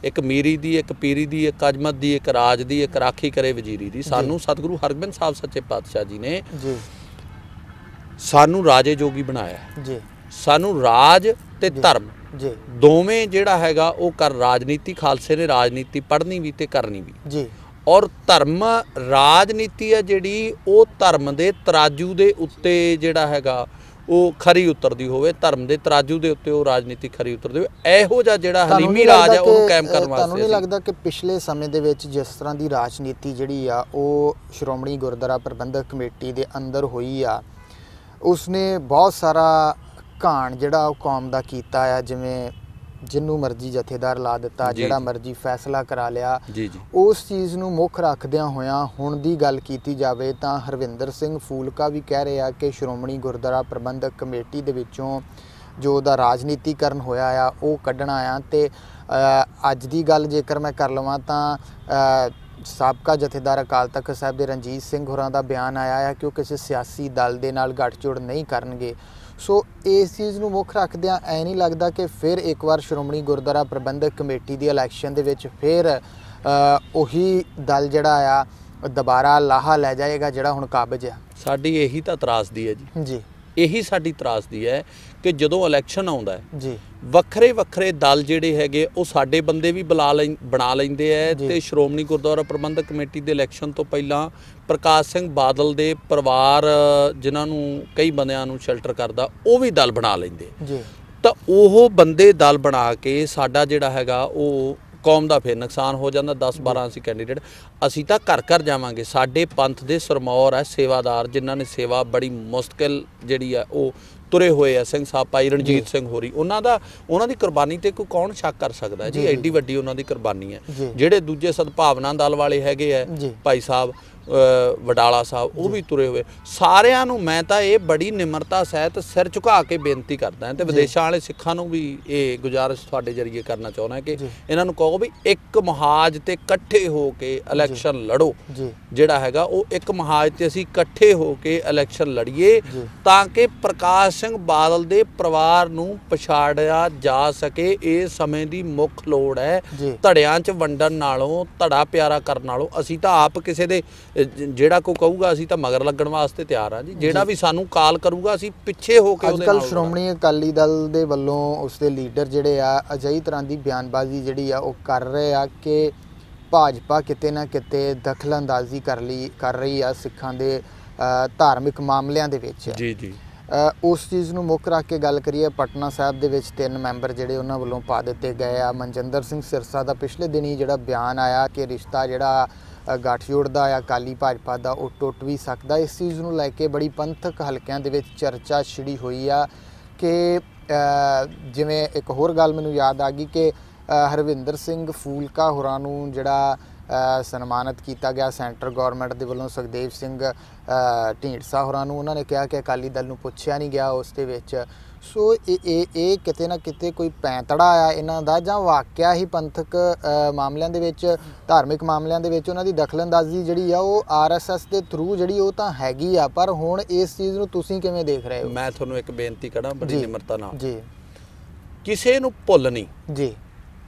ਇੱਕ ਮੀਰੀ ਦੀ, ਇੱਕ ਪੀਰੀ ਦੀ, ਇੱਕ ਅਜਮਤ ਦੀ, ਇੱਕ ਰਾਜ ਦੀ, ਇੱਕ ਰਾਖੀ ਕਰੇ ਵਜ਼ੀਰੀ ਦੀ। ਸਾਨੂੰ ਸਤਿਗੁਰੂ ਹਰਗੋਬਿੰਦ ਸਾਹਿਬ ਸੱਚੇ ਪਾਤਸ਼ਾਹ ਜੀ ਨੇ ਜੀ ਸਾਨੂੰ ਰਾਜੇ ਜੋਗੀ ਬਣਾਇਆ ਜੀ। ਸਾਨੂੰ ਰਾਜ ਤੇ ਧਰਮ ਜੀ ਦੋਵੇਂ ਜਿਹੜਾ ਹੈਗਾ ਉਹ ਕਰ ਰਾਜਨੀਤੀ, ਖਾਲਸੇ ਨੇ ਰਾਜਨੀਤੀ ਪੜ੍ਹਨੀ ਵੀ ਤੇ ਕਰਨੀ ਵੀ ਜੀ। ਔਰ ਧਰਮ ਰਾਜਨੀਤੀ ਹੈ ਜਿਹੜੀ ਉਹ ਧਰਮ ਦੇ ਤਰਾਜੂ ਦੇ ਉੱਤੇ ਜਿਹੜਾ ਹੈਗਾ ਉਹ ਖਰੀ ਉਤਰਦੀ ਹੋਵੇ, ਧਰਮ ਦੇ ਤਰਾਜੂ ਦੇ ਉੱਤੇ ਉਹ ਰਾਜਨੀਤੀ ਖਰੀ ਉਤਰਦੀ ਹੋਵੇ। ਇਹੋ ਜਿਹਾ ਜਿਹੜਾ ਹਲੀਮੀ ਰਾਜ ਹੈ ਉਹਨੂੰ ਕਾਇਮ ਕਰਨ ਵਾਸਤੇ ਤੁਹਾਨੂੰ ਨਹੀਂ ਲੱਗਦਾ ਕਿ ਪਿਛਲੇ ਸਮੇਂ ਦੇ ਵਿੱਚ ਜਿਸ ਤਰ੍ਹਾਂ ਦੀ ਰਾਜਨੀਤੀ ਜਿਹੜੀ ਆ ਉਹ ਸ਼੍ਰੋਮਣੀ ਗੁਰਦੁਆਰਾ ਪ੍ਰਬੰਧਕ ਕਮੇਟੀ ਦੇ ਅੰਦਰ ਹੋਈ ਆ, ਉਸਨੇ ਬਹੁਤ ਸਾਰਾ ਘਾਣ ਜਿਹੜਾ ਉਹ ਕੌਮ ਦਾ ਕੀਤਾ ਆ, ਜਿਵੇਂ ਜਿਹਨੂੰ ਮਰਜ਼ੀ ਜਥੇਦਾਰ ਲਾ ਦਿੱਤਾ, ਜਿਹੜਾ ਮਰਜ਼ੀ ਫੈਸਲਾ ਕਰਾ ਲਿਆ। ਜੀ ਜੀ। ਉਸ ਚੀਜ਼ ਨੂੰ ਮੁੱਖ ਰੱਖਦਿਆਂ ਹੋਇਆਂ ਹੁਣ ਦੀ ਗੱਲ ਕੀਤੀ ਜਾਵੇ ਤਾਂ ਹਰਵਿੰਦਰ ਸਿੰਘ ਫੂਲਕਾ ਵੀ ਕਹਿ ਰਿਹਾ ਕਿ ਸ਼੍ਰੋਮਣੀ ਗੁਰਦੁਆਰਾ ਪ੍ਰਬੰਧਕ ਕਮੇਟੀ ਦੇ ਵਿੱਚੋਂ ਜੋ ਉਹਦਾ ਰਾਜਨੀਤੀਕਰਨ ਹੋਇਆ ਆ ਉਹ ਕੱਢਣਾ ਆ। ਤੇ ਅੱਜ ਦੀ ਗੱਲ ਜੇਕਰ ਮੈਂ ਕਰ ਲਵਾਂ ਤਾਂ ਸਾਬਕਾ ਜਥੇਦਾਰ ਅਕਾਲ ਤਖਤ ਸਾਹਿਬ ਦੇ ਰਣਜੀਤ ਸਿੰਘ ਹੋਰਾਂ ਦਾ ਬਿਆਨ ਆਇਆ ਹੈ ਕਿ ਉਹ ਕਿਸੇ ਸਿਆਸੀ ਦਲ ਦੇ ਨਾਲ ਗੱਠਜੋੜ ਨਹੀਂ ਕਰਨਗੇ। ਸੋ ਇਸ ਚੀਜ਼ ਨੂੰ ਮੁੱਖ ਰੱਖਦਿਆਂ ਐ ਨਹੀਂ ਲੱਗਦਾ ਕਿ ਫਿਰ ਇੱਕ ਵਾਰ ਸ਼੍ਰੋਮਣੀ ਗੁਰਦੁਆਰਾ ਪ੍ਰਬੰਧਕ ਕਮੇਟੀ ਦੀ ਇਲੈਕਸ਼ਨ ਦੇ ਵਿੱਚ ਫਿਰ ਉਹੀ ਦਲ ਜਿਹੜਾ ਆ ਦੁਬਾਰਾ ਲਾਹਾ ਲੈ ਜਾਏਗਾ ਜਿਹੜਾ ਹੁਣ ਕਾਬਜ ਆ? ਸਾਡੀ ਇਹੀ ਤਾਂ ਤਰਾਸਦੀ ਹੈ ਜੀ। ਜੀ ਇਹੀ ਸਾਡੀ ਤਰਾਸਦੀ ਹੈ ਕਿ ਜਦੋਂ ਇਲੈਕਸ਼ਨ ਆਉਂਦਾ ਹੈ ਜੀ ਵੱਖਰੇ ਵੱਖਰੇ ਦਲ ਜਿਹੜੇ ਹੈਗੇ ਉਹ ਸਾਡੇ ਬੰਦੇ ਵੀ ਬਣਾ ਲੈਂਦੇ ਹੈ। ਤੇ ਸ਼੍ਰੋਮਣੀ ਗੁਰਦੁਆਰਾ ਪ੍ਰਬੰਧਕ ਕਮੇਟੀ ਦੇ ਇਲੈਕਸ਼ਨ ਤੋਂ ਪਹਿਲਾਂ ਪ੍ਰਕਾਸ਼ ਸਿੰਘ ਬਾਦਲ ਦੇ ਪਰਿਵਾਰ ਜਿਨ੍ਹਾਂ ਨੂੰ ਕਈ ਬੰਦਿਆਂ ਨੂੰ ਸ਼ੈਲਟਰ ਕਰਦਾ ਉਹ ਵੀ ਦਲ ਬਣਾ ਲੈਂਦੇ ਜੀ। ਤਾਂ ਉਹ ਬੰਦੇ ਦਲ ਬਣਾ ਕੇ ਸਾਡਾ ਜਿਹੜਾ ਹੈਗਾ ਉਹ ਕੌਮ ਦਾ ਫਿਰ ਨੁਕਸਾਨ ਹੋ ਜਾਂਦਾ। 10-12 ਅਸੀਂ ਕੈਂਡੀਡੇਟ ਅਸੀਂ ਤਾਂ ਘਰ ਘਰ ਜਾਵਾਂਗੇ। ਸਾਡੇ ਪੰਥ ਦੇ ਸਰਮੌਰ ਹੈ ਸੇਵਾਦਾਰ ਜਿਨ੍ਹਾਂ ਨੇ ਸੇਵਾ ਬੜੀ ਮੁਸ਼ਕਿਲ ਜਿਹੜੀ ਆ ਉਹ ਤੁਰੇ ਹੋਏ ਆ, ਸਿੰਘ ਸਾਹਿਬ ਭਾਈ ਰਣਜੀਤ ਸਿੰਘ ਹੋਰੀ, ਉਹਨਾਂ ਦੀ ਕੁਰਬਾਨੀ ਤੇ ਕੋਈ ਕੌਣ ਸ਼ੱਕ ਕਰ ਸਕਦਾ ਜੀ? ਐਡੀ ਵੱਡੀ ਉਹਨਾਂ ਦੀ ਕੁਰਬਾਨੀ ਹੈ। ਜਿਹੜੇ ਦੂਜੇ ਸਦਭਾਵਨਾ ਦਲ ਵਾਲੇ ਹੈਗੇ ਆ ਭਾਈ ਸਾਹਿਬ ਵਡਾਲਾ ਸਾਹਿਬ ਉਹ ਵੀ ਤੁਰੇ ਹੋਏ। ਸਾਰਿਆਂ ਨੂੰ ਮੈਂ ਤਾਂ ਇਹ ਬੜੀ ਨਿਮਰਤਾ ਸਹਿਤ ਸਿਰ ਝੁਕਾ ਕੇ ਬੇਨਤੀ ਕਰਦਾ ਹਾਂ ਤੇ ਵਿਦੇਸ਼ਾਂ ਵਾਲੇ ਸਿੱਖਾਂ ਨੂੰ ਵੀ ਇਹ ਗੁਜ਼ਾਰਿਸ਼ ਤੁਹਾਡੇ ਜਰੀਏ ਕਰਨਾ ਚਾਹੁੰਦਾ ਕਿ ਇਹਨਾਂ ਨੂੰ ਕਹੋ ਵੀ ਇੱਕ ਮਹਾਜ ਤੇ ਇਕੱਠੇ ਹੋ ਕੇ ਇਲੈਕਸ਼ਨ ਲੜੋ। ਜਿਹੜਾ ਹੈਗਾ ਉਹ ਇੱਕ ਮਹਾਜ ਤੇ ਅਸੀਂ ਇਕੱਠੇ ਹੋ ਕੇ ਇਲੈਕਸ਼ਨ ਲੜੀਏ ਤਾਂ ਕਿ ਪ੍ਰਕਾਸ਼ ਸਿੰਘ ਬਾਦਲ ਦੇ ਪਰਿਵਾਰ ਨੂੰ ਪਛਾੜਿਆ ਜਾ ਸਕੇ। ਇਹ ਸਮੇਂ ਦੀ ਮੁੱਖ ਲੋੜ ਹੈ। ਧੜਿਆਂ 'ਚ ਵੰਡਣ ਨਾਲੋਂ ਧੜਾ ਪਿਆਰਾ ਕਰਨ ਨਾਲੋਂ ਅਸੀਂ ਤਾਂ ਆਪ ਕਿਸੇ ਦੇ ਜਿਹੜਾ ਕੋਈ ਕਹੂਗਾ ਅਸੀਂ ਤਾਂ ਮਗਰ ਲੱਗਣ ਵਾਸਤੇ ਤਿਆਰ ਹਾਂ ਜੀ। ਜਿਹੜਾ ਵੀ ਸਾਨੂੰ ਕਾਲ ਕਰੂਗਾ ਅਸੀਂ ਪਿੱਛੇ ਹੋ ਕੇ ਅੱਜ ਕੱਲ੍ਹ ਸ਼੍ਰੋਮਣੀ ਅਕਾਲੀ ਦਲ ਦੇ ਵੱਲੋਂ ਉਸਦੇ ਲੀਡਰ ਜਿਹੜੇ ਆ ਅਜਿਹੀ ਤਰ੍ਹਾਂ ਦੀ ਬਿਆਨਬਾਜ਼ੀ ਜਿਹੜੀ ਆ ਉਹ ਕਰ ਰਹੇ ਆ ਕਿ ਭਾਜਪਾ ਕਿਤੇ ਨਾ ਕਿਤੇ ਦਖਲਅੰਦਾਜ਼ੀ ਕਰ ਰਹੀ ਆ ਸਿੱਖਾਂ ਦੇ ਧਾਰਮਿਕ ਮਾਮਲਿਆਂ ਦੇ ਵਿੱਚ। ਜੀ ਜੀ। ਉਸ ਚੀਜ਼ ਨੂੰ ਮੁੱਖ ਰੱਖ ਕੇ ਗੱਲ ਕਰੀਏ, ਪਟਨਾ ਸਾਹਿਬ ਦੇ ਵਿੱਚ 3 ਮੈਂਬਰ ਜਿਹੜੇ ਉਹਨਾਂ ਵੱਲੋਂ ਪਾ ਦਿੱਤੇ ਗਏ ਆ। ਮਨਜਿੰਦਰ ਸਿੰਘ ਸਿਰਸਾ ਦਾ ਪਿਛਲੇ ਦਿਨੀ ਜਿਹੜਾ ਬਿਆਨ ਆਇਆ ਕਿ ਰਿਸ਼ਤਾ ਜਿਹੜਾ ਗੱਠਜੋੜ ਦਾ ਆ ਅਕਾਲੀ ਭਾਜਪਾ ਦਾ ਉਹ ਟੁੱਟ ਵੀ ਸਕਦਾ। ਇਸ ਚੀਜ਼ ਨੂੰ ਲੈ ਕੇ ਬੜੀ ਪੰਥਕ ਹਲਕਿਆਂ ਦੇ ਵਿੱਚ ਚਰਚਾ ਛਿੜੀ ਹੋਈ ਆ ਕਿ ਜਿਵੇਂ ਇੱਕ ਹੋਰ ਗੱਲ ਮੈਨੂੰ ਯਾਦ ਆ ਗਈ ਕਿ ਹਰਵਿੰਦਰ ਸਿੰਘ ਫੂਲਕਾ ਹੋਰਾਂ ਨੂੰ ਜਿਹੜਾ ਸਨਮਾਨਿਤ ਕੀਤਾ ਗਿਆ ਸੈਂਟਰ ਗੌਰਮੈਂਟ ਦੇ ਵੱਲੋਂ, ਸੁਖਦੇਵ ਸਿੰਘ ਢੀਂਡਸਾ ਹੋਰਾਂ ਨੂੰ, ਉਹਨਾਂ ਨੇ ਕਿਹਾ ਕਿ ਅਕਾਲੀ ਦਲ ਨੂੰ ਪੁੱਛਿਆ ਨਹੀਂ ਗਿਆ ਉਸ ਦੇ ਵਿੱਚ। ਸੋ ਇਹ ਕਿਤੇ ਨਾ ਕਿਤੇ ਕੋਈ ਪੈਂਤੜਾ ਆ ਇਹਨਾਂ ਦਾ, ਜਾਂ ਵਾਕਿਆ ਹੀ ਪੰਥਕ ਮਾਮਲਿਆਂ ਦੇ ਵਿੱਚ, ਧਾਰਮਿਕ ਮਾਮਲਿਆਂ ਦੇ ਵਿੱਚ ਉਹਨਾਂ ਦੀ ਦਖਲਅੰਦਾਜ਼ੀ ਜਿਹੜੀ ਆ ਉਹ RSS ਦੇ ਥਰੂ ਜਿਹੜੀ ਉਹ ਤਾਂ ਹੈਗੀ ਆ, ਪਰ ਹੁਣ ਇਸ ਚੀਜ਼ ਨੂੰ ਤੁਸੀਂ ਕਿਵੇਂ ਦੇਖ ਰਹੇ ਹੋ? ਮੈਂ ਤੁਹਾਨੂੰ ਇੱਕ ਬੇਨਤੀ ਕਰਾਂ ਬੜੀ ਨਿਮਰਤਾ ਨਾਲ ਜੀ। ਕਿਸੇ ਨੂੰ ਭੁੱਲ ਨਹੀਂ ਜੀ।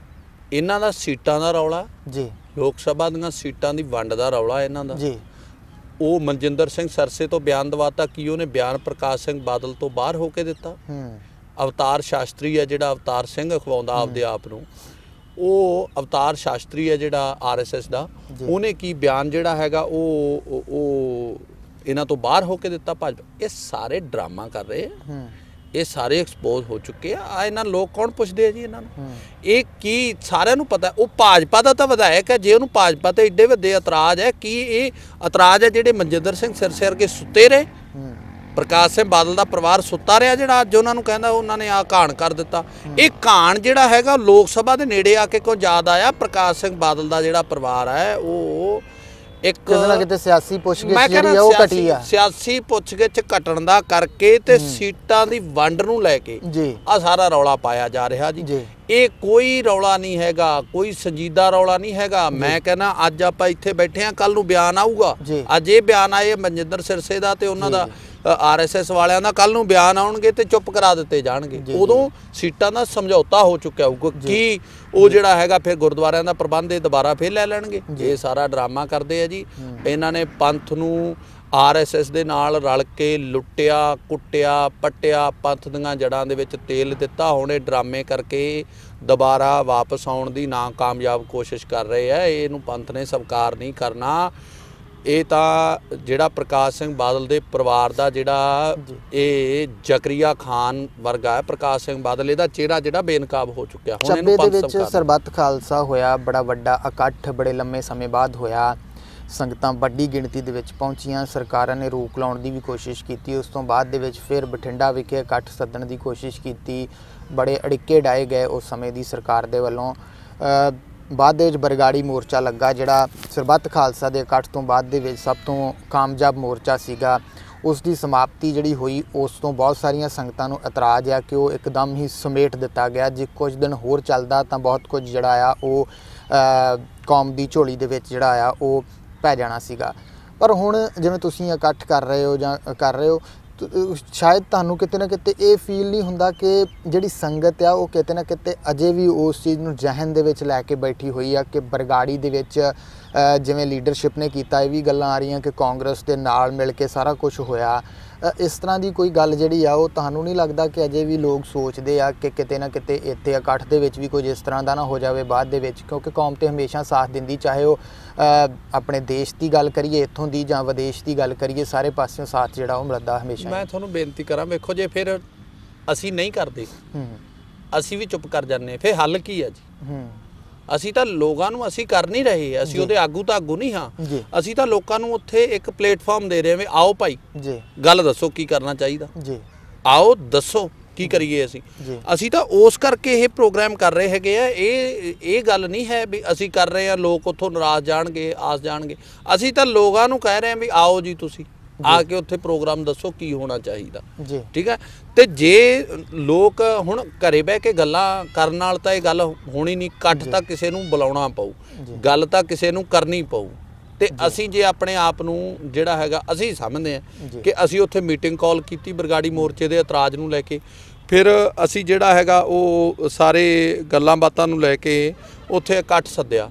ਇਹਨਾਂ ਦਾ ਸੀਟਾਂ ਦਾ ਰੌਲਾ ਜੀ, ਲੋਕ ਸਭਾ ਦੀਆਂ ਸੀਟਾਂ ਦੀ ਵੰਡ ਦਾ ਰੌਲਾ ਇਹਨਾਂ ਦਾ ਜੀ। ਉਹ ਮਨਜਿੰਦਰ ਸਿੰਘ ਸਰਸੇ ਤੋਂ ਬਿਆਨ ਦਵਾਤਾ ਕਿ ਉਹਨੇ ਬਿਆਨ ਪ੍ਰਕਾਸ਼ ਸਿੰਘ ਬਾਦਲ ਤੋਂ ਬਾਹਰ ਹੋ ਕੇ ਦਿੱਤਾ। ਅਵਤਾਰ ਸ਼ਾਸਤਰੀ ਹੈ ਜਿਹੜਾ ਅਵਤਾਰ ਸਿੰਘ ਅਖਵਾਉਂਦਾ ਆਪਦੇ ਆਪ ਨੂੰ, ਉਹ ਅਵਤਾਰ ਸ਼ਾਸਤਰੀ ਹੈ ਜਿਹੜਾ RSS ਦਾ, ਉਹਨੇ ਕੀ ਬਿਆਨ ਜਿਹੜਾ ਹੈਗਾ ਉਹ ਇਹਨਾਂ ਤੋਂ ਬਾਹਰ ਹੋ ਕੇ ਦਿੱਤਾ ਭਾਜਪਾ। ਇਹ ਸਾਰੇ ਡਰਾਮਾ ਕਰ ਰਹੇ ਆ, ਇਹ ਸਾਰੇ ਐਕਸਪੋਜ਼ ਹੋ ਚੁੱਕੇ ਆ। ਇਹਨਾਂ ਲੋਕ ਕੌਣ ਪੁੱਛਦੇ ਆ ਜੀ ਇਹਨਾਂ ਨੂੰ? ਇਹ ਕੀ ਸਾਰਿਆਂ ਨੂੰ ਪਤਾ, ਉਹ ਭਾਜਪਾ ਦਾ ਤਾਂ ਵਿਧਾਇਕ ਹੈ। ਜੇ ਉਹਨੂੰ ਭਾਜਪਾ ਤੇ ਏਡੇ ਵੱਡੇ ਇਤਰਾਜ਼ ਹੈ, ਕੀ ਇਹ ਇਤਰਾਜ਼ ਹੈ ਜਿਹੜੇ ਮਨਜਿੰਦਰ ਸਿੰਘ ਸਿਰਸੇ ਵਰਗੇ ਸੁੱਤੇ ਰਹੇ? ਪ੍ਰਕਾਸ਼ ਸਿੰਘ ਬਾਦਲ ਦਾ ਪਰਿਵਾਰ ਸੁੱਤਾ ਰਿਹਾ ਜਿਹੜਾ ਅੱਜ ਉਹਨਾਂ ਨੂੰ ਕਹਿੰਦਾ ਉਹਨਾਂ ਨੇ ਆਹ ਘਾਣ ਕਰ ਦਿੱਤਾ? ਇਹ ਘਾਣ ਜਿਹੜਾ ਹੈਗਾ ਲੋਕ ਸਭਾ ਦੇ ਨੇੜੇ ਆ ਕੇ ਕਿਉਂ ਯਾਦ ਆਇਆ? ਪ੍ਰਕਾਸ਼ ਸਿੰਘ ਬਾਦਲ ਦਾ ਜਿਹੜਾ ਪਰਿਵਾਰ ਹੈ ਉਹ ਇੱਕ ਕਿਤੇ ਸਿਆਸੀ ਪੁੱਛਗਿੱਛ ਜਿਹੜੀ ਆ ਉਹ ਘਟੀ ਆ। ਸਿਆਸੀ ਪੁੱਛਗਿੱਛ ਘਟਣ ਦਾ ਕਰਕੇ ਤੇ ਸੀਟਾਂ ਦੀ ਵੰਡ ਨੂੰ ਲੈ ਕੇ ਆ ਸਾਰਾ ਰੌਲਾ ਪਾਇਆ ਜਾ ਰਿਹਾ ਜੀ। ਇਹ ਕੋਈ ਰੌਲਾ ਨਹੀਂ ਹੈਗਾ, ਕੋਈ ਸੰਜੀਦਾ ਰੌਲਾ ਨਹੀਂ ਹੈਗਾ। ਮੈਂ ਕਹਿੰਦਾ ਅੱਜ ਆਪਾਂ ਇੱਥੇ ਬੈਠੇ ਆ, ਕੱਲ ਨੂੰ ਬਿਆਨ ਆਊਗਾ। ਅੱਜ ਇਹ ਬਿਆਨ ਆਏ ਮਨਜਿੰਦਰ ਸਿਰਸੇ ਦਾ ਤੇ ਉਹਨਾਂ ਦਾ RSS ਵਾਲਿਆਂ ਦਾ ਕੱਲ ਨੂੰ ਬਿਆਨ ਆਉਣਗੇ ਤੇ ਚੁੱਪ ਕਰਾ ਦਿੱਤੇ ਜਾਣਗੇ। ਉਦੋਂ ਸੀਟਾਂ ਦਾ ਸਮਝੌਤਾ ਹੋ ਚੁੱਕਿਆ ਹੋਊਗਾ ਕਿ ਉਹ ਜਿਹੜਾ ਹੈਗਾ ਫਿਰ ਗੁਰਦੁਆਰਿਆਂ ਦਾ ਪ੍ਰਬੰਧ ਇਹ ਦੁਬਾਰਾ ਫਿਰ ਲੈ ਲੈਣਗੇ। ਇਹ ਸਾਰਾ ਡਰਾਮਾ ਕਰਦੇ ਆ ਜੀ। ਇਹਨਾਂ ਨੇ ਪੰਥ ਨੂੰ RSS ਦੇ ਨਾਲ ਰਲ ਕੇ ਲੁੱਟਿਆ, ਕੁੱਟਿਆ, ਪੱਟਿਆ, ਪੰਥ ਦੀਆਂ ਜੜ੍ਹਾਂ ਦੇ ਵਿੱਚ ਤੇਲ ਦਿੱਤਾ। ਹੁਣ ਇਹ ਡਰਾਮੇ ਕਰਕੇ ਦੁਬਾਰਾ ਵਾਪਸ ਆਉਣ ਦੀ ਨਾਕਾਮਯਾਬ ਕੋਸ਼ਿਸ਼ ਕਰ ਰਹੇ ਆ। ਇਹਨੂੰ ਪੰਥ ਨੇ ਸਵੀਕਾਰ ਨਹੀਂ ਕਰਨਾ। ਇਹ ਤਾਂ ਜਿਹੜਾ ਪ੍ਰਕਾਸ਼ ਸਿੰਘ ਬਾਦਲ ਦੇ ਪਰਿਵਾਰ ਦਾ ਜਿਹੜਾ ਇਹ ਜ਼ਕਰੀਆ ਖਾਨ ਵਰਗਾ ਹੈ, ਪ੍ਰਕਾਸ਼ ਸਿੰਘ ਬਾਦਲ ਇਹਦਾ ਚਿਹਰਾ ਜਿਹੜਾ ਬੇਨਕਾਬ ਹੋ ਚੁੱਕਿਆ। ਹੁਣ ਇਹਨੂੰ ਪੰਥ ਦੇ ਵਿੱਚ ਸਰਬੱਤ ਖਾਲਸਾ ਹੋਇਆ, ਬੜਾ ਵੱਡਾ ਇਕੱਠ ਬੜੇ ਲੰਮੇ ਸਮੇਂ ਬਾਅਦ ਹੋਇਆ। ਸੰਗਤਾਂ ਵੱਡੀ ਗਿਣਤੀ ਦੇ ਵਿੱਚ ਪਹੁੰਚੀਆਂ। ਸਰਕਾਰਾਂ ਨੇ ਰੋਕ ਲਾਉਣ ਦੀ ਵੀ ਕੋਸ਼ਿਸ਼ ਕੀਤੀ। ਉਸ ਤੋਂ ਬਾਅਦ ਦੇ ਵਿੱਚ ਫਿਰ ਬਠਿੰਡਾ ਵਿਖੇ ਇਕੱਠ ਸੱਦਣ ਦੀ ਕੋਸ਼ਿਸ਼ ਕੀਤੀ। ਬੜੇ ਅੜਿੱਕੇ ਡਾਏ ਗਏ ਉਸ ਸਮੇਂ ਦੀ ਸਰਕਾਰ ਦੇ ਵੱਲੋਂ। ਬਾਅਦ ਦੇ ਵਿੱਚ ਬਰਗਾੜੀ ਮੋਰਚਾ ਲੱਗਾ, ਜਿਹੜਾ ਸਰਬੱਤ ਖਾਲਸਾ ਦੇ ਇਕੱਠ ਤੋਂ ਬਾਅਦ ਦੇ ਵਿੱਚ ਸਭ ਤੋਂ ਕਾਮਯਾਬ ਮੋਰਚਾ ਸੀਗਾ। ਉਸ ਦੀ ਸਮਾਪਤੀ ਜਿਹੜੀ ਹੋਈ, ਉਸ ਤੋਂ ਬਹੁਤ ਸਾਰੀਆਂ ਸੰਗਤਾਂ ਨੂੰ ਇਤਰਾਜ਼ ਆ ਕਿ ਉਹ ਇੱਕਦਮ ਹੀ ਸਮੇਟ ਦਿੱਤਾ ਗਿਆ। ਜੇ ਕੁਝ ਦਿਨ ਹੋਰ ਚੱਲਦਾ ਤਾਂ ਬਹੁਤ ਕੁਝ ਜਿਹੜਾ ਆ ਉਹ ਕੌਮ ਦੀ ਝੋਲੀ ਦੇ ਵਿੱਚ ਜਿਹੜਾ ਆ ਉਹ ਪੈ ਜਾਣਾ ਸੀਗਾ। ਪਰ ਹੁਣ ਜਿਵੇਂ ਤੁਸੀਂ ਇਕੱਠ ਕਰ ਰਹੇ ਹੋ ਜਾਂ ਕਰ ਰਹੇ ਹੋ, ਸ਼ਾਇਦ ਤੁਹਾਨੂੰ ਕਿਤੇ ਨਾ ਕਿਤੇ ਇਹ ਫੀਲ ਨਹੀਂ ਹੁੰਦਾ ਕਿ ਜਿਹੜੀ ਸੰਗਤ ਆ ਉਹ ਕਿਤੇ ਨਾ ਕਿਤੇ ਅਜੇ ਵੀ ਉਸ ਚੀਜ਼ ਨੂੰ ਜ਼ਹਿਨ ਦੇ ਵਿੱਚ ਲੈ ਕੇ ਬੈਠੀ ਹੋਈ ਆ ਕਿ ਬਰਗਾੜੀ ਦੇ ਵਿੱਚ ਜਿਵੇਂ ਲੀਡਰਸ਼ਿਪ ਨੇ ਕੀਤਾ, ਇਹ ਵੀ ਗੱਲਾਂ ਆ ਰਹੀਆਂ ਕਿ ਕਾਂਗਰਸ ਦੇ ਨਾਲ ਮਿਲ ਕੇ ਸਾਰਾ ਕੁਝ ਹੋਇਆ। ਇਸ ਤਰ੍ਹਾਂ ਦੀ ਕੋਈ ਗੱਲ ਜਿਹੜੀ ਆ ਉਹ ਤੁਹਾਨੂੰ ਨਹੀਂ ਲੱਗਦਾ ਕਿ ਅਜੇ ਵੀ ਲੋਕ ਸੋਚਦੇ ਆ ਕਿ ਕਿਤੇ ਨਾ ਕਿਤੇ ਇੱਥੇ ਇਕੱਠ ਦੇ ਵਿੱਚ ਵੀ ਕੁਝ ਇਸ ਤਰ੍ਹਾਂ ਦਾ ਨਾ ਹੋ ਜਾਵੇ ਬਾਅਦ ਦੇ ਵਿੱਚ? ਕਿਉਂਕਿ ਕੌਮ ਤੇ ਹਮੇਸ਼ਾ ਸਾਥ ਦਿੰਦੀ, ਚਾਹੇ ਉਹ ਆਪਣੇ ਦੇਸ਼ ਦੀ ਗੱਲ ਕਰੀਏ ਇੱਥੋਂ ਦੀ ਜਾਂ ਵਿਦੇਸ਼ ਦੀ ਗੱਲ ਕਰੀਏ, ਸਾਰੇ ਪਾਸਿਓਂ ਸਾਥ ਜਿਹੜਾ ਉਹ ਮਿਲਦਾ ਹਮੇਸ਼ਾ। ਮੈਂ ਤੁਹਾਨੂੰ ਬੇਨਤੀ ਕਰਾਂ, ਵੇਖੋ ਜੇ ਫਿਰ ਅਸੀਂ ਨਹੀਂ ਕਰਦੇ, ਅਸੀਂ ਵੀ ਚੁੱਪ ਕਰ ਜਾਂਦੇ, ਫਿਰ ਹੱਲ ਕੀ ਆ ਜੀ? ਅਸੀਂ ਤਾਂ ਲੋਕਾਂ ਨੂੰ ਅਸੀਂ ਕਰ ਨਹੀਂ ਰਹੇ, ਅਸੀਂ ਉਹਦੇ ਆਗੂ ਤਾਂ ਆਗੂ ਨਹੀਂ ਹਾਂ। ਅਸੀਂ ਤਾਂ ਲੋਕਾਂ ਨੂੰ ਉੱਥੇ ਇੱਕ ਪਲੇਟਫਾਰਮ ਦੇ ਰਹੇ ਹਾਂ, ਆਓ ਭਾਈ ਗੱਲ ਦੱਸੋ ਕੀ ਕਰਨਾ ਚਾਹੀਦਾ, ਆਓ ਦੱਸੋ ਕੀ ਕਰੀਏ। ਅਸੀਂ ਤਾਂ ਉਸ ਕਰਕੇ ਇਹ ਪ੍ਰੋਗਰਾਮ ਕਰ ਰਹੇ ਹੈਗੇ ਆ। ਇਹ ਗੱਲ ਨਹੀਂ ਹੈ ਵੀ ਅਸੀਂ ਕਰ ਰਹੇ ਹਾਂ ਲੋਕ ਉੱਥੋਂ ਨਾਰਾਜ਼ ਜਾਣਗੇ, ਆਸ ਜਾਣਗੇ। ਅਸੀਂ ਤਾਂ ਲੋਕਾਂ ਨੂੰ ਕਹਿ ਰਹੇ ਹਾਂ ਵੀ ਆਓ ਜੀ, ਤੁਸੀਂ ਆ ਕੇ ਉੱਥੇ ਪ੍ਰੋਗਰਾਮ ਦੱਸੋ ਕੀ ਹੋਣਾ ਚਾਹੀਦਾ। ਠੀਕ ਹੈ। ਤੇ ਜੇ ਲੋਕ ਹੁਣ ਘਰੇ ਬਹਿ ਕੇ ਗੱਲਾਂ ਕਰਨ ਨਾਲ ਤਾਂ ਇਹ ਗੱਲ ਹੋਣੀ ਨਹੀਂ। ਇਕੱਠ ਤਾਂ ਕਿਸੇ ਨੂੰ ਬੁਲਾਉਣਾ ਪਊ, ਗੱਲ ਤਾਂ ਕਿਸੇ ਨੂੰ ਕਰਨੀ ਪਊ। ਤੇ ਅਸੀਂ ਜੇ ਆਪਣੇ ਆਪ ਨੂੰ ਜਿਹੜਾ ਹੈਗਾ, ਅਸੀਂ ਸਮਝਦੇ ਹਾਂ ਕਿ ਅਸੀਂ ਉੱਥੇ ਮੀਟਿੰਗ ਕਾਲ ਕੀਤੀ ਬਰਗਾੜੀ ਮੋਰਚੇ ਦੇ ਇਤਰਾਜ਼ ਨੂੰ ਲੈ ਕੇ, ਫਿਰ ਅਸੀਂ ਜਿਹੜਾ ਹੈਗਾ ਉਹ ਸਾਰੇ ਗੱਲਾਂ ਬਾਤਾਂ ਨੂੰ ਲੈ ਕੇ ਉੱਥੇ ਇਕੱਠ ਸੱਦਿਆ।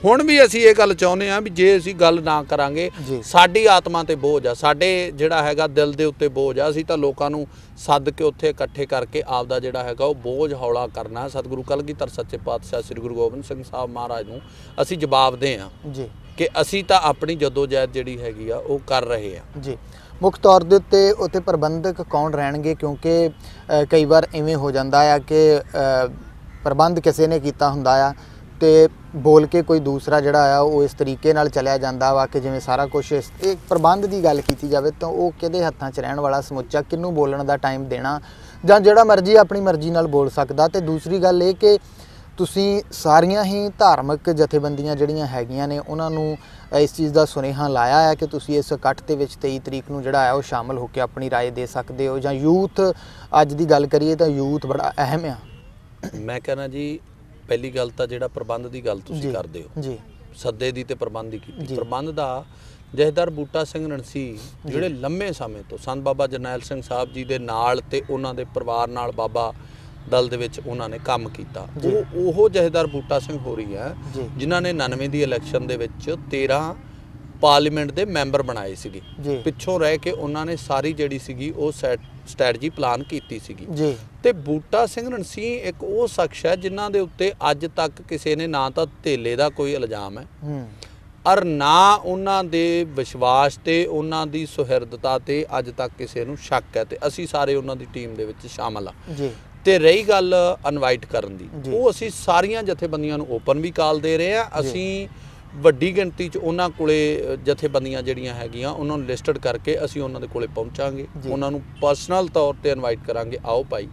ਹੁਣ ਵੀ ਅਸੀਂ ਇਹ ਗੱਲ ਚਾਹੁੰਦੇ ਹਾਂ ਵੀ ਜੇ ਅਸੀਂ ਗੱਲ ਨਾ ਕਰਾਂਗੇ, ਸਾਡੀ ਆਤਮਾ ਤੇ ਬੋਝ ਆ, ਸਾਡੇ ਜਿਹੜਾ ਹੈਗਾ ਦਿਲ ਦੇ ਉੱਤੇ ਬੋਝ ਆ। ਅਸੀਂ ਤਾਂ ਲੋਕਾਂ ਨੂੰ ਸੱਦ ਕੇ ਉੱਥੇ ਇਕੱਠੇ ਕਰਕੇ ਆਪਦਾ ਜਿਹੜਾ ਹੈਗਾ ਉਹ ਬੋਝ ਹੌਲਾ ਕਰਨਾ। ਸਤਿਗੁਰੂ ਕਲਗੀਧਰ ਸੱਚੇ ਪਾਤਸ਼ਾਹ ਸ੍ਰੀ ਗੁਰੂ ਗੋਬਿੰਦ ਸਿੰਘ ਸਾਹਿਬ ਮਹਾਰਾਜ ਨੂੰ ਅਸੀਂ ਜਵਾਬਦੇਹ ਹਾਂ ਕਿ ਅਸੀਂ ਤਾਂ ਆਪਣੀ ਜਦੋਜਹਿਦ ਜਿਹੜੀ ਹੈਗੀ ਆ ਉਹ ਕਰ ਰਹੇ ਆ। ਜੀ, ਮੁੱਖ ਤੌਰ ਦੇ ਉੱਤੇ ਉੱਥੇ ਪ੍ਰਬੰਧਕ ਕੌਣ ਰਹਿਣਗੇ? ਕਿਉਂਕਿ ਕਈ ਵਾਰ ਇਵੇਂ ਹੋ ਜਾਂਦਾ ਆ ਕਿ ਪ੍ਰਬੰਧ ਕਿਸੇ ਨੇ ਕੀਤਾ ਹੁੰਦਾ ਆ ਤੇ ਬੋਲ ਕੇ ਕੋਈ ਦੂਸਰਾ ਜਿਹੜਾ ਆ ਉਹ ਇਸ ਤਰੀਕੇ ਨਾਲ ਚਲਿਆ ਜਾਂਦਾ ਵਾ ਕਿ ਜਿਵੇਂ ਸਾਰਾ ਕੁਝ ਇਹ ਪ੍ਰਬੰਧ ਦੀ ਗੱਲ ਕੀਤੀ ਜਾਵੇ ਤਾਂ ਉਹ ਕਿਹਦੇ ਹੱਥਾਂ 'ਚ ਰਹਿਣ ਵਾਲਾ ਸਮੁੱਚਾ, ਕਿਹਨੂੰ ਬੋਲਣ ਦਾ ਟਾਈਮ ਦੇਣਾ, ਜਾਂ ਜਿਹੜਾ ਮਰਜ਼ੀ ਆਪਣੀ ਮਰਜ਼ੀ ਨਾਲ ਬੋਲ ਸਕਦਾ। ਤੇ ਦੂਸਰੀ ਗੱਲ ਇਹ ਕਿ ਤੁਸੀਂ ਸਾਰੀਆਂ ਹੀ ਧਾਰਮਿਕ ਜਥੇਬੰਦੀਆਂ ਜਿਹੜੀਆਂ ਹੈਗੀਆਂ ਨੇ ਉਹਨਾਂ ਨੂੰ ਇਸ ਚੀਜ਼ ਦਾ ਸੁਨੇਹਾ ਲਾਇਆ ਹੈ ਕਿ ਤੁਸੀਂ ਇਸ ਇਕੱਠ ਦੇ ਵਿੱਚ 23 ਤਰੀਕ ਨੂੰ ਜਿਹੜਾ ਹੈ ਉਹ ਸ਼ਾਮਲ ਹੋ ਕੇ ਆਪਣੀ ਰਾਏ ਦੇ ਸਕਦੇ ਹੋ, ਜਾਂ ਯੂਥ ਅੱਜ ਦੀ ਗੱਲ ਕਰੀਏ ਤਾਂ ਯੂਥ ਬੜਾ ਅਹਿਮ ਆ? ਮੈਂ ਕਹਿੰਦਾ ਜੀ, ਪਹਿਲੀ ਗੱਲ ਤਾਂ ਜਿਹੜਾ ਪ੍ਰਬੰਧ ਦੀ ਗੱਲ ਤੁਸੀਂ ਕਰਦੇ ਹੋ ਜੀ, ਸੱਦੇ ਦੀ ਤੇ ਪ੍ਰਬੰਧ ਦੀ ਕੀਤੀ। ਪ੍ਰਬੰਧ ਦਾ ਜਥੇਦਾਰ ਬੂਟਾ ਸਿੰਘ ਰਣਸੀ ਜਿਹੜੇ ਲੰਮੇ ਸਮੇਂ ਤੋਂ ਸੰਤ ਬਾਬਾ ਜਰਨੈਲ ਸਿੰਘ ਸਾਹਿਬ ਜੀ ਦੇ ਨਾਲ ਤੇ ਉਹਨਾਂ ਦੇ ਪਰਿਵਾਰ ਨਾਲ ਬਾਬਾ ਦਲ ਦੇ ਵਿੱਚ ਉਹਨਾਂ ਨੇ ਕੰਮ ਕੀਤਾ, ਉਹ ਜਥੇਦਾਰ ਬੂਟਾ ਸਿੰਘ ਹੋਰੀ ਹੈ ਜਿਨ੍ਹਾਂ ਨੇ 99 ਦੀ ਇਲੈਕਸ਼ਨ ਦੇ ਵਿੱਚ 13 ਪਾਰਲੀਮੈਂਟ ਦੇ ਮੈਂਬਰ ਬਣਾਏ ਸੀਗੇ। ਪਿੱਛੋਂ ਰਹਿ ਕੇ ਉਹਨਾਂ ਨੇ ਸਾਰੀ ਜਿਹੜੀ ਸੀਗੀ ਉਹ ਸਟ੍ਰੈਟਜੀ ਪਲਾਨ ਕੀਤੀ ਸੀਗੀ। ਤੇ ਬੂਟਾ ਸਿੰਘ ਰਣਸੀ ਇੱਕ ਉਹ ਸ਼ਖਸ ਹੈ ਜਿਨ੍ਹਾਂ ਦੇ ਉੱਤੇ ਅੱਜ ਤੱਕ ਕਿਸੇ ਨੇ ਨਾ ਤਾਂ ਧੇਲੇ ਦਾ ਕੋਈ ਇਲਜ਼ਾਮ ਹੈ ਔਰ ਨਾ ਉਹਨਾਂ ਦੇ ਵਿਸ਼ਵਾਸ ਤੇ ਉਹਨਾਂ ਦੀ ਸੁਹਿਰਦਤਾ ਤੇ ਅੱਜ ਤੱਕ ਕਿਸੇ ਨੂੰ ਸ਼ੱਕ ਹੈ। ਤੇ ਅਸੀਂ ਸਾਰੇ ਉਹਨਾਂ ਦੀ ਟੀਮ ਦੇ ਵਿੱਚ ਸ਼ਾਮਲ ਹਾਂ। ਤੇ ਰਹੀ ਗੱਲ ਇਨਵਾਈਟ ਕਰਨ ਦੀ, ਉਹ ਅਸੀਂ ਸਾਰੀਆਂ ਜਥੇਬੰਦੀਆਂ ਨੂੰ ਓਪਨ ਵੀ ਕਾਲ ਦੇ ਰਹੇ ਹਾਂ। ਅਸੀਂ ਵੱਡੀ ਗਿਣਤੀ 'ਚ ਉਹਨਾਂ ਕੋਲੇ ਜਥੇਬੰਦੀਆਂ ਜਿਹੜੀਆਂ ਹੈਗੀਆਂ ਉਹਨਾਂ ਨੂੰ ਲਿਸਟਡ ਕਰਕੇ ਅਸੀਂ ਉਹਨਾਂ ਦੇ ਕੋਲੇ ਪਹੁੰਚਾਂਗੇ, ਉਹਨਾਂ ਨੂੰ ਪਰਸਨਲ ਤੌਰ ਤੇ ਇਨਵਾਈਟ ਕਰਾਂਗੇ। ਆਓ ਭਾਈ,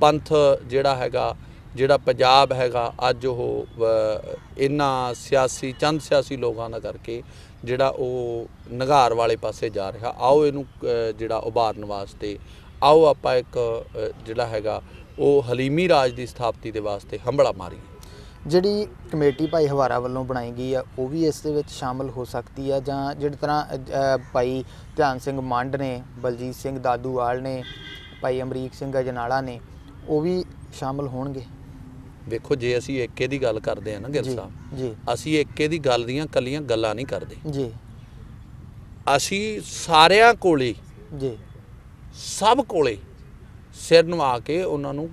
ਪੰਥ ਜਿਹੜਾ ਹੈਗਾ, ਜਿਹੜਾ ਪੰਜਾਬ ਹੈਗਾ ਅੱਜ ਉਹ ਇਹਨਾਂ ਚੰਦ ਸਿਆਸੀ ਲੋਕਾਂ ਦਾ ਕਰਕੇ ਜਿਹੜਾ ਉਹ ਨਿਘਾਰ ਵਾਲੇ ਪਾਸੇ ਜਾ ਰਿਹਾ। ਆਓ ਇਹਨੂੰ ਜਿਹੜਾ ਉਭਾਰਨ ਵਾਸਤੇ ਆਓ ਆਪਾਂ ਇੱਕ ਜਿਹੜਾ ਹੈਗਾ ਉਹ ਹਲੀਮੀ ਰਾਜ ਦੀ ਸਥਾਪਤੀ ਦੇ ਵਾਸਤੇ ਹੰਭਲਾ ਮਾਰੀਏ। ਜਿਹੜੀ ਕਮੇਟੀ ਭਾਈ ਹਵਾਰਾ ਵੱਲੋਂ ਬਣਾਈ ਗਈ ਆ ਉਹ ਵੀ ਇਸ ਦੇ ਵਿੱਚ ਸ਼ਾਮਲ ਹੋ ਸਕਦੀ ਆ, ਜਾਂ ਜਿਹੜੀ ਤਰ੍ਹਾਂ ਭਾਈ ਧਿਆਨ ਸਿੰਘ ਮੰਡ ਨੇ, ਬਲਜੀਤ ਸਿੰਘ ਦਾਦੂਵਾਲ ਨੇ, ਭਾਈ ਅਮਰੀਕ ਸਿੰਘ ਅਜਨਾਲਾ ਨੇ, ਉਹ ਵੀ ਸ਼ਾਮਲ ਹੋਣਗੇ? ਵੇਖੋ, ਜੇ ਅਸੀਂ ਏਕੇ ਦੀ ਗੱਲ ਕਰਦੇ ਹਾਂ ਨਾ ਗਿੱਲ ਸਾਹਿਬ ਜੀ, ਅਸੀਂ ਏਕੇ ਦੀ ਗੱਲ ਦੀਆਂ ਕੱਲੀਆਂ ਗੱਲਾਂ ਨਹੀਂ ਕਰਦੇ ਜੀ। ਅਸੀਂ ਸਾਰਿਆਂ ਕੋਲੇ, ਜੀ, ਸਭ ਕੋਲੇ ਸਿਰ ਨਵਾ ਕੇ ਉਹਨਾਂ ਨੂੰ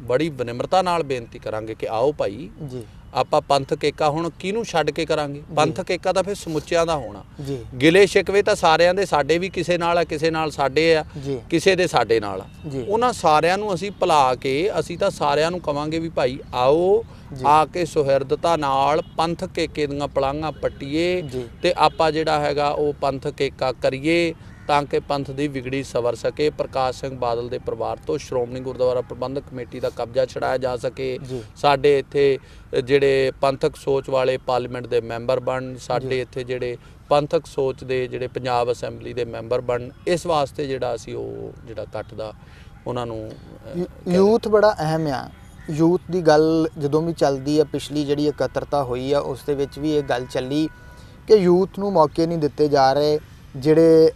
ਬੜੀ ਬਨਿਮਰਤਾ ਨਾਲ ਬੇਨਤੀ ਕਰਾਂਗੇ ਕਿ ਆਓ ਭਾਈ ਜੀ, ਆਪਾਂ ਪੰਥਕ ਏਕਾ ਹੁਣ ਕਿਹਨੂੰ ਛੱਡ ਕੇ ਕਰਾਂਗੇ? ਪੰਥਕ ਏਕਾ ਤਾਂ ਫਿਰ ਸਮੁੱਚਿਆਂ ਦਾ ਹੋਣਾ। ਜੀ, ਗਿਲੇ ਸ਼ਿਕਵੇ ਤਾਂ ਸਾਰਿਆਂ ਦੇ, ਸਾਡੇ ਵੀ ਕਿਸੇ ਨਾਲ ਆ, ਕਿਸੇ ਨਾਲ ਸਾਡੇ ਆ, ਜੀ, ਕਿਸੇ ਦੇ ਸਾਡੇ ਨਾਲ ਆ। ਜੀ। ਉਹਨਾਂ ਸਾਰਿਆਂ ਨੂੰ ਅਸੀਂ ਭੁਲਾ ਕੇ ਅਸੀਂ ਤਾਂ ਸਾਰਿਆਂ ਨੂੰ ਕਵਾਂਗੇ ਵੀ ਭਾਈ ਆਓ, ਆ ਕੇ ਸੁਹਿਰਦਤਾ ਨਾਲ ਪੰਥਕ ਏਕੇ ਦੀਆਂ ਪਲਾਂਘਾਂ ਪੱਟੀਏ ਤੇ ਆਪਾਂ ਜਿਹੜਾ ਹੈਗਾ ਉਹ ਪੰਥਕ ਏਕਾ ਕਰੀਏ ਤਾਂ ਕਿ ਪੰਥ ਦੀ ਵਿਗੜੀ ਸਵਰ ਸਕੇ। ਪ੍ਰਕਾਸ਼ ਸਿੰਘ ਬਾਦਲ ਦੇ ਪਰਿਵਾਰ ਤੋਂ ਸ਼੍ਰੋਮਣੀ ਗੁਰਦੁਆਰਾ ਪ੍ਰਬੰਧਕ ਕਮੇਟੀ ਦਾ ਕਬਜ਼ਾ ਛਡਾਇਆ ਜਾ ਸਕੇ। ਸਾਡੇ ਇੱਥੇ ਜਿਹੜੇ ਪੰਥਕ ਸੋਚ ਵਾਲੇ ਪਾਰਲੀਮੈਂਟ ਦੇ ਮੈਂਬਰ ਬਣਨ, ਸਾਡੇ ਇੱਥੇ ਜਿਹੜੇ ਪੰਥਕ ਸੋਚ ਦੇ ਜਿਹੜੇ ਪੰਜਾਬ ਅਸੈਂਬਲੀ ਦੇ ਮੈਂਬਰ ਬਣਨ, ਇਸ ਵਾਸਤੇ ਜਿਹੜਾ ਅਸੀਂ ਉਹ ਜਿਹੜਾ ਇਕੱਠ ਦਾ ਉਹਨਾਂ ਨੂੰ ਯੂਥ ਬੜਾ ਅਹਿਮ ਆ। ਯੂਥ ਦੀ ਗੱਲ ਜਦੋਂ ਵੀ ਚੱਲਦੀ ਆ, ਪਿਛਲੀ ਜਿਹੜੀ ਇਕੱਤਰਤਾ ਹੋਈ ਆ ਉਸ ਦੇ ਵਿੱਚ ਵੀ ਇਹ ਗੱਲ ਚੱਲੀ ਕਿ ਯੂਥ ਨੂੰ ਮੌਕੇ ਨਹੀਂ ਦਿੱਤੇ ਜਾ ਰਹੇ। ਜਿਹੜੇ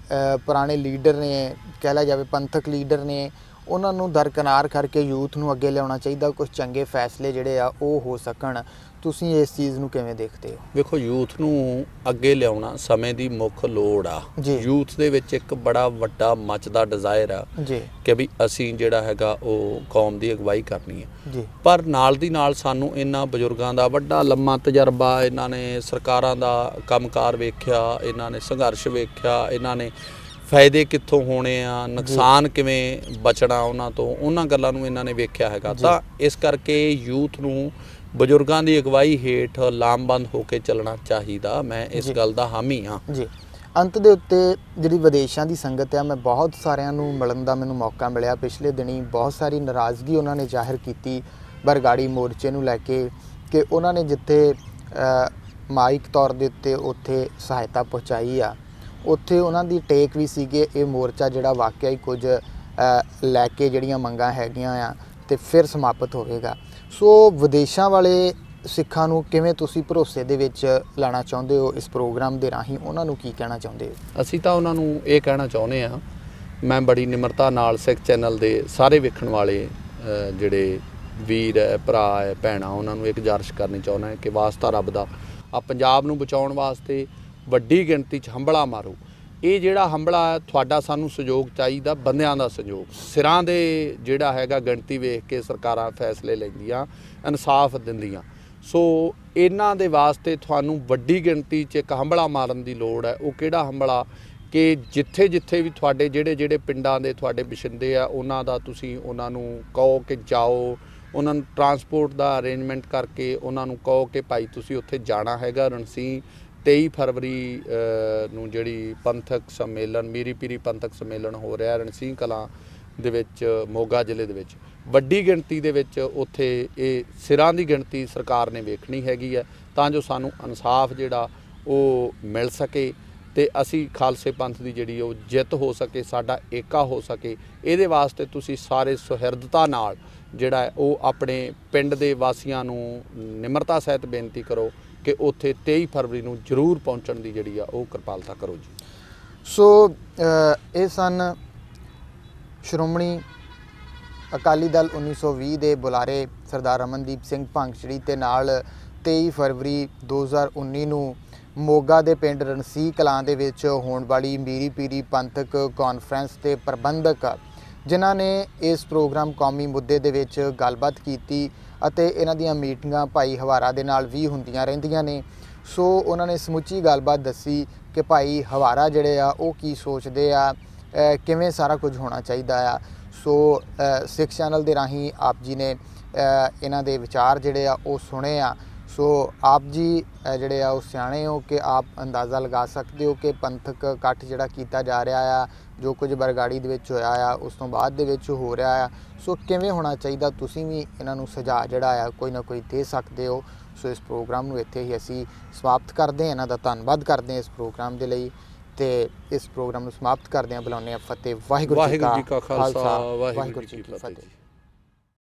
ਪੁਰਾਣੇ ਲੀਡਰ ਨੇ, ਕਹਿ ਲਿਆ ਜਾਵੇ ਪੰਥਕ ਲੀਡਰ ਨੇ, ਉਹਨਾਂ ਨੂੰ ਦਰਕਨਾਰ ਕਰਕੇ ਯੂਥ ਨੂੰ ਅੱਗੇ ਲਿਆਉਣਾ ਚਾਹੀਦਾ। ਕੁਝ ਚੰਗੇ ਫੈਸਲੇ ਜਿਹੜੇ ਆ ਉਹ ਹੋ ਸਕਣ। ਤੁਸੀਂ ਇਸ ਚੀਜ਼ ਨੂੰ ਕਿਵੇਂ ਦੇਖਦੇ ਹੋ? ਵੇਖੋ, ਯੂਥ ਨੂੰ ਅੱਗੇ ਲਿਆਉਣਾ ਸਮੇਂ ਦੀ ਮੁੱਖ ਲੋੜ ਆ। ਯੂਥ ਦੇ ਵਿੱਚ ਇੱਕ ਬੜਾ ਵੱਡਾ ਮੱਚਦਾ ਡਿਜ਼ਾਇਰ ਆ ਕਿ ਵੀ ਅਸੀਂ ਜਿਹੜਾ ਹੈਗਾ ਉਹ ਕੌਮ ਦੀ ਅਗਵਾਈ ਕਰਨੀ ਹੈ। ਪਰ ਨਾਲ ਦੀ ਨਾਲ ਸਾਨੂੰ ਇਹਨਾਂ ਬਜ਼ੁਰਗਾਂ ਦਾ ਵੱਡਾ ਲੰਮਾ ਤਜਰਬਾ, ਇਹਨਾਂ ਨੇ ਸਰਕਾਰਾਂ ਦਾ ਕੰਮਕਾਰ ਵੇਖਿਆ, ਇਹਨਾਂ ਨੇ ਸੰਘਰਸ਼ ਵੇਖਿਆ, ਇਹਨਾਂ ਨੇ ਫਾਇਦੇ ਕਿੱਥੋਂ ਹੋਣੇ ਆ, ਨੁਕਸਾਨ ਕਿਵੇਂ ਬਚਣਾ ਉਹਨਾਂ ਤੋਂ, ਉਹਨਾਂ ਗੱਲਾਂ ਨੂੰ ਇਹਨਾਂ ਨੇ ਵੇਖਿਆ ਹੈਗਾ। ਤਾਂ ਇਸ ਕਰਕੇ ਯੂਥ ਨੂੰ ਬਜ਼ੁਰਗਾਂ ਦੀ ਅਗਵਾਈ ਹੇਠ ਲਾਮਬੰਦ ਹੋ ਕੇ ਚੱਲਣਾ ਚਾਹੀਦਾ। ਮੈਂ ਇਸ ਗੱਲ ਦਾ ਹਾਮੀ ਹਾਂ। ਜੀ, ਅੰਤ ਦੇ ਉੱਤੇ ਜਿਹੜੀ ਵਿਦੇਸ਼ਾਂ ਦੀ ਸੰਗਤ ਆ, ਮੈਂ ਬਹੁਤ ਸਾਰਿਆਂ ਨੂੰ ਮਿਲਣ ਦਾ ਮੈਨੂੰ ਮੌਕਾ ਮਿਲਿਆ। ਪਿਛਲੇ ਦਿਨੀ ਬਹੁਤ ਸਾਰੀ ਨਾਰਾਜ਼ਗੀ ਉਹਨਾਂ ਨੇ ਜ਼ਾਹਿਰ ਕੀਤੀ ਬਰਗਾੜੀ ਮੋਰਚੇ ਨੂੰ ਲੈ ਕੇ ਕਿ ਉਹਨਾਂ ਨੇ ਜਿੱਥੇ ਮਾਈਕ ਤੌਰ ਦੇ ਉੱਤੇ ਉੱਥੇ ਸਹਾਇਤਾ ਪਹੁੰਚਾਈ ਆ, ਉੱਥੇ ਉਹਨਾਂ ਦੀ ਟੇਕ ਵੀ ਸੀ ਕਿ ਇਹ ਮੋਰਚਾ ਜਿਹੜਾ ਵਾਕਿਆ ਹੀ ਕੁਝ ਲੈ ਕੇ ਜਿਹੜੀਆਂ ਮੰਗਾਂ ਹੈਗੀਆਂ ਆ ਤੇ ਫਿਰ ਸਮਾਪਤ ਹੋਵੇਗਾ। ਸੋ ਵਿਦੇਸ਼ਾਂ ਵਾਲੇ ਸਿੱਖਾਂ ਨੂੰ ਕਿਵੇਂ ਤੁਸੀਂ ਭਰੋਸੇ ਦੇ ਵਿੱਚ ਲਾਣਾ ਚਾਹੁੰਦੇ ਹੋ? ਇਸ ਪ੍ਰੋਗਰਾਮ ਦੇ ਰਾਹੀਂ ਉਹਨਾਂ ਨੂੰ ਕੀ ਕਹਿਣਾ ਚਾਹੁੰਦੇ ਹੋ? ਅਸੀਂ ਤਾਂ ਉਹਨਾਂ ਨੂੰ ਇਹ ਕਹਿਣਾ ਚਾਹੁੰਦੇ ਹਾਂ, ਮੈਂ ਬੜੀ ਨਿਮਰਤਾ ਨਾਲ ਸਿੱਖ ਚੈਨਲ ਦੇ ਸਾਰੇ ਵੇਖਣ ਵਾਲੇ ਜਿਹੜੇ ਵੀਰ ਹੈ, ਭਰਾ ਹੈ, ਭੈਣਾਂ, ਉਹਨਾਂ ਨੂੰ ਇੱਕ ਗੁਜ਼ਾਰਿਸ਼ ਕਰਨੀ ਚਾਹੁੰਦਾ ਹੈ ਕਿ ਵਾਸਤਾ ਰੱਬ ਦਾ ਆ ਪੰਜਾਬ ਨੂੰ ਬਚਾਉਣ ਵਾਸਤੇ ਵੱਡੀ ਗਿਣਤੀ 'ਚ ਹੰਭਲਾ ਮਾਰੋ। ਇਹ ਜਿਹੜਾ ਹੰਭਲਾ ਤੁਹਾਡਾ ਸਾਨੂੰ ਸਹਿਯੋਗ ਚਾਹੀਦਾ, ਬੰਦਿਆਂ ਦਾ ਸਹਿਯੋਗ। ਸਿਰਾਂ ਦੇ ਜਿਹੜਾ ਹੈਗਾ ਗਿਣਤੀ ਵੇਖ ਕੇ ਸਰਕਾਰਾਂ ਫੈਸਲੇ ਲੈਂਦੀਆਂ, ਇਨਸਾਫ ਦਿੰਦੀਆਂ। ਸੋ ਇਹਨਾਂ ਦੇ ਵਾਸਤੇ ਤੁਹਾਨੂੰ ਵੱਡੀ ਗਿਣਤੀ 'ਚ ਇੱਕ ਹੰਭਲਾ ਮਾਰਨ ਦੀ ਲੋੜ ਹੈ। ਉਹ ਕਿਹੜਾ ਹੰਭਲਾ ਕਿ ਜਿੱਥੇ ਜਿੱਥੇ ਵੀ ਤੁਹਾਡੇ ਜਿਹੜੇ ਪਿੰਡਾਂ ਦੇ ਤੁਹਾਡੇ ਵਸਿੰਦੇ ਆ, ਉਹਨਾਂ ਦਾ ਤੁਸੀਂ ਉਹਨਾਂ ਨੂੰ ਕਹੋ ਕਿ ਜਾਓ, ਉਹਨਾਂ ਨੂੰ ਟਰਾਂਸਪੋਰਟ ਦਾ ਅਰੇਂਜਮੈਂਟ ਕਰਕੇ ਉਹਨਾਂ ਨੂੰ ਕਹੋ ਕਿ ਭਾਈ ਤੁਸੀਂ ਉੱਥੇ ਜਾਣਾ ਹੈਗਾ। ਰਣਸੀ 23 ਫਰਵਰੀ ਨੂੰ ਜਿਹੜੀ ਪੰਥਕ ਸੰਮੇਲਨ, ਮੀਰੀ ਪੀਰੀ ਪੰਥਕ ਸੰਮੇਲਨ ਹੋ ਰਿਹਾ ਰਣਸੀਂਹ ਕਲਾਂ ਦੇ ਵਿੱਚ, ਮੋਗਾ ਜ਼ਿਲ੍ਹੇ ਦੇ ਵਿੱਚ ਵੱਡੀ ਗਿਣਤੀ ਦੇ ਵਿੱਚ ਉੱਥੇ ਇਹ ਸਿਰਾਂ ਦੀ ਗਿਣਤੀ ਸਰਕਾਰ ਨੇ ਵੇਖਣੀ ਹੈਗੀ ਹੈ ਤਾਂ ਜੋ ਸਾਨੂੰ ਇਨਸਾਫ ਜਿਹੜਾ ਉਹ ਮਿਲ ਸਕੇ ਤੇ ਅਸੀਂ ਖਾਲਸੇ ਪੰਥ ਦੀ ਜਿਹੜੀ ਉਹ ਜਿੱਤ ਹੋ ਸਕੇ, ਸਾਡਾ ਏਕਾ ਹੋ ਸਕੇ। ਇਹਦੇ ਵਾਸਤੇ ਤੁਸੀਂ ਸਾਰੇ ਸੁਹਿਰਦਤਾ ਨਾਲ ਜਿਹੜਾ ਉਹ ਆਪਣੇ ਪਿੰਡ ਦੇ ਵਾਸੀਆਂ ਨੂੰ ਨਿਮਰਤਾ ਸਹਿਤ ਬੇਨਤੀ ਕਰੋ ਕਿ ਉੱਥੇ 23 ਫਰਵਰੀ ਨੂੰ ਜ਼ਰੂਰ ਪਹੁੰਚਣ ਦੀ ਜਿਹੜੀ ਆ ਉਹ ਕਿਰਪਾਲਤਾ ਕਰੋ ਜੀ। ਸੋ ਇਹ ਸਨ ਸ਼੍ਰੋਮਣੀ ਅਕਾਲੀ ਦਲ 1920 ਦੇ ਬੁਲਾਰੇ ਸਰਦਾਰ ਰਮਨਦੀਪ ਸਿੰਘ ਭੰਗਚੜੀ ਤੇ ਨਾਲ 23 ਫਰਵਰੀ 2019 ਨੂੰ ਮੋਗਾ ਦੇ ਪਿੰਡ ਰਣਸੀਂਹ ਕਲਾਂ ਦੇ ਵਿੱਚ ਹੋਣ ਵਾਲੀ ਮੀਰੀ ਪੀਰੀ ਪੰਥਕ ਕਾਨਫਰੰਸ ਦੇ ਪ੍ਰਬੰਧਕ, ਜਿਨ੍ਹਾਂ ਨੇ ਇਸ ਪ੍ਰੋਗਰਾਮ ਕੌਮੀ ਮੁੱਦੇ ਦੇ ਵਿੱਚ ਗੱਲਬਾਤ ਕੀਤੀ ਅਤੇ ਇਹਨਾਂ ਦੀਆਂ ਮੀਟਿੰਗਾਂ ਭਾਈ ਹਵਾਰਾ ਦੇ ਨਾਲ ਵੀ ਹੁੰਦੀਆਂ ਰਹਿੰਦੀਆਂ ਨੇ। ਸੋ ਉਹਨਾਂ ਨੇ ਸਮੁੱਚੀ ਗੱਲਬਾਤ ਦੱਸੀ ਕਿ ਭਾਈ ਹਵਾਰਾ ਜਿਹੜੇ ਆ ਉਹ ਕੀ ਸੋਚਦੇ ਆ, ਕਿਵੇਂ ਸਾਰਾ ਕੁਝ ਹੋਣਾ ਚਾਹੀਦਾ ਆ। ਸੋ ਸਿੱਖ ਚੈਨਲ ਦੇ ਰਾਹੀਂ ਆਪ ਜੀ ਨੇ ਇਹਨਾਂ ਦੇ ਵਿਚਾਰ ਜਿਹੜੇ ਆ ਉਹ ਸੁਣੇ ਆ। ਸੋ ਆਪ ਜੀ ਜਿਹੜੇ ਆ ਉਹ ਸਿਆਣੇ ਹੋ ਕਿ ਆਪ ਅੰਦਾਜ਼ਾ ਲਗਾ ਸਕਦੇ ਹੋ ਕਿ ਪੰਥਕ ਇਕੱਠ ਜਿਹੜਾ ਕੀਤਾ ਜਾ ਰਿਹਾ ਆ, ਜੋ ਕੁਝ ਬਰਗਾੜੀ ਦੇ ਵਿੱਚ ਹੋਇਆ ਆ, ਉਸ ਤੋਂ ਬਾਅਦ ਦੇ ਵਿੱਚ ਹੋ ਰਿਹਾ ਆ, ਸੋ ਕਿਵੇਂ ਹੋਣਾ ਚਾਹੀਦਾ। ਤੁਸੀਂ ਵੀ ਇਹਨਾਂ ਨੂੰ ਸੁਝਾਅ ਜਿਹੜਾ ਆ ਕੋਈ ਨਾ ਕੋਈ ਦੇ ਸਕਦੇ ਹੋ। ਸੋ ਇਸ ਪ੍ਰੋਗਰਾਮ ਨੂੰ ਇੱਥੇ ਹੀ ਅਸੀਂ ਸਮਾਪਤ ਕਰਦੇ ਹਾਂ। ਇਹਨਾਂ ਦਾ ਧੰਨਵਾਦ ਕਰਦੇ ਹਾਂ ਇਸ ਪ੍ਰੋਗਰਾਮ ਦੇ ਲਈ ਤੇ ਇਸ ਪ੍ਰੋਗਰਾਮ ਨੂੰ ਸਮਾਪਤ ਕਰਦੇ ਹਾਂ। ਬੁਲਾਉਂਦੇ ਹਾਂ ਫਤਿਹ। ਵਾਹਿਗੁਰੂ ਜੀ ਕਾ ਖਾਲਸਾ, ਵਾਹਿਗੁਰੂ ਜੀ ਕੀ ਫਤਿਹ।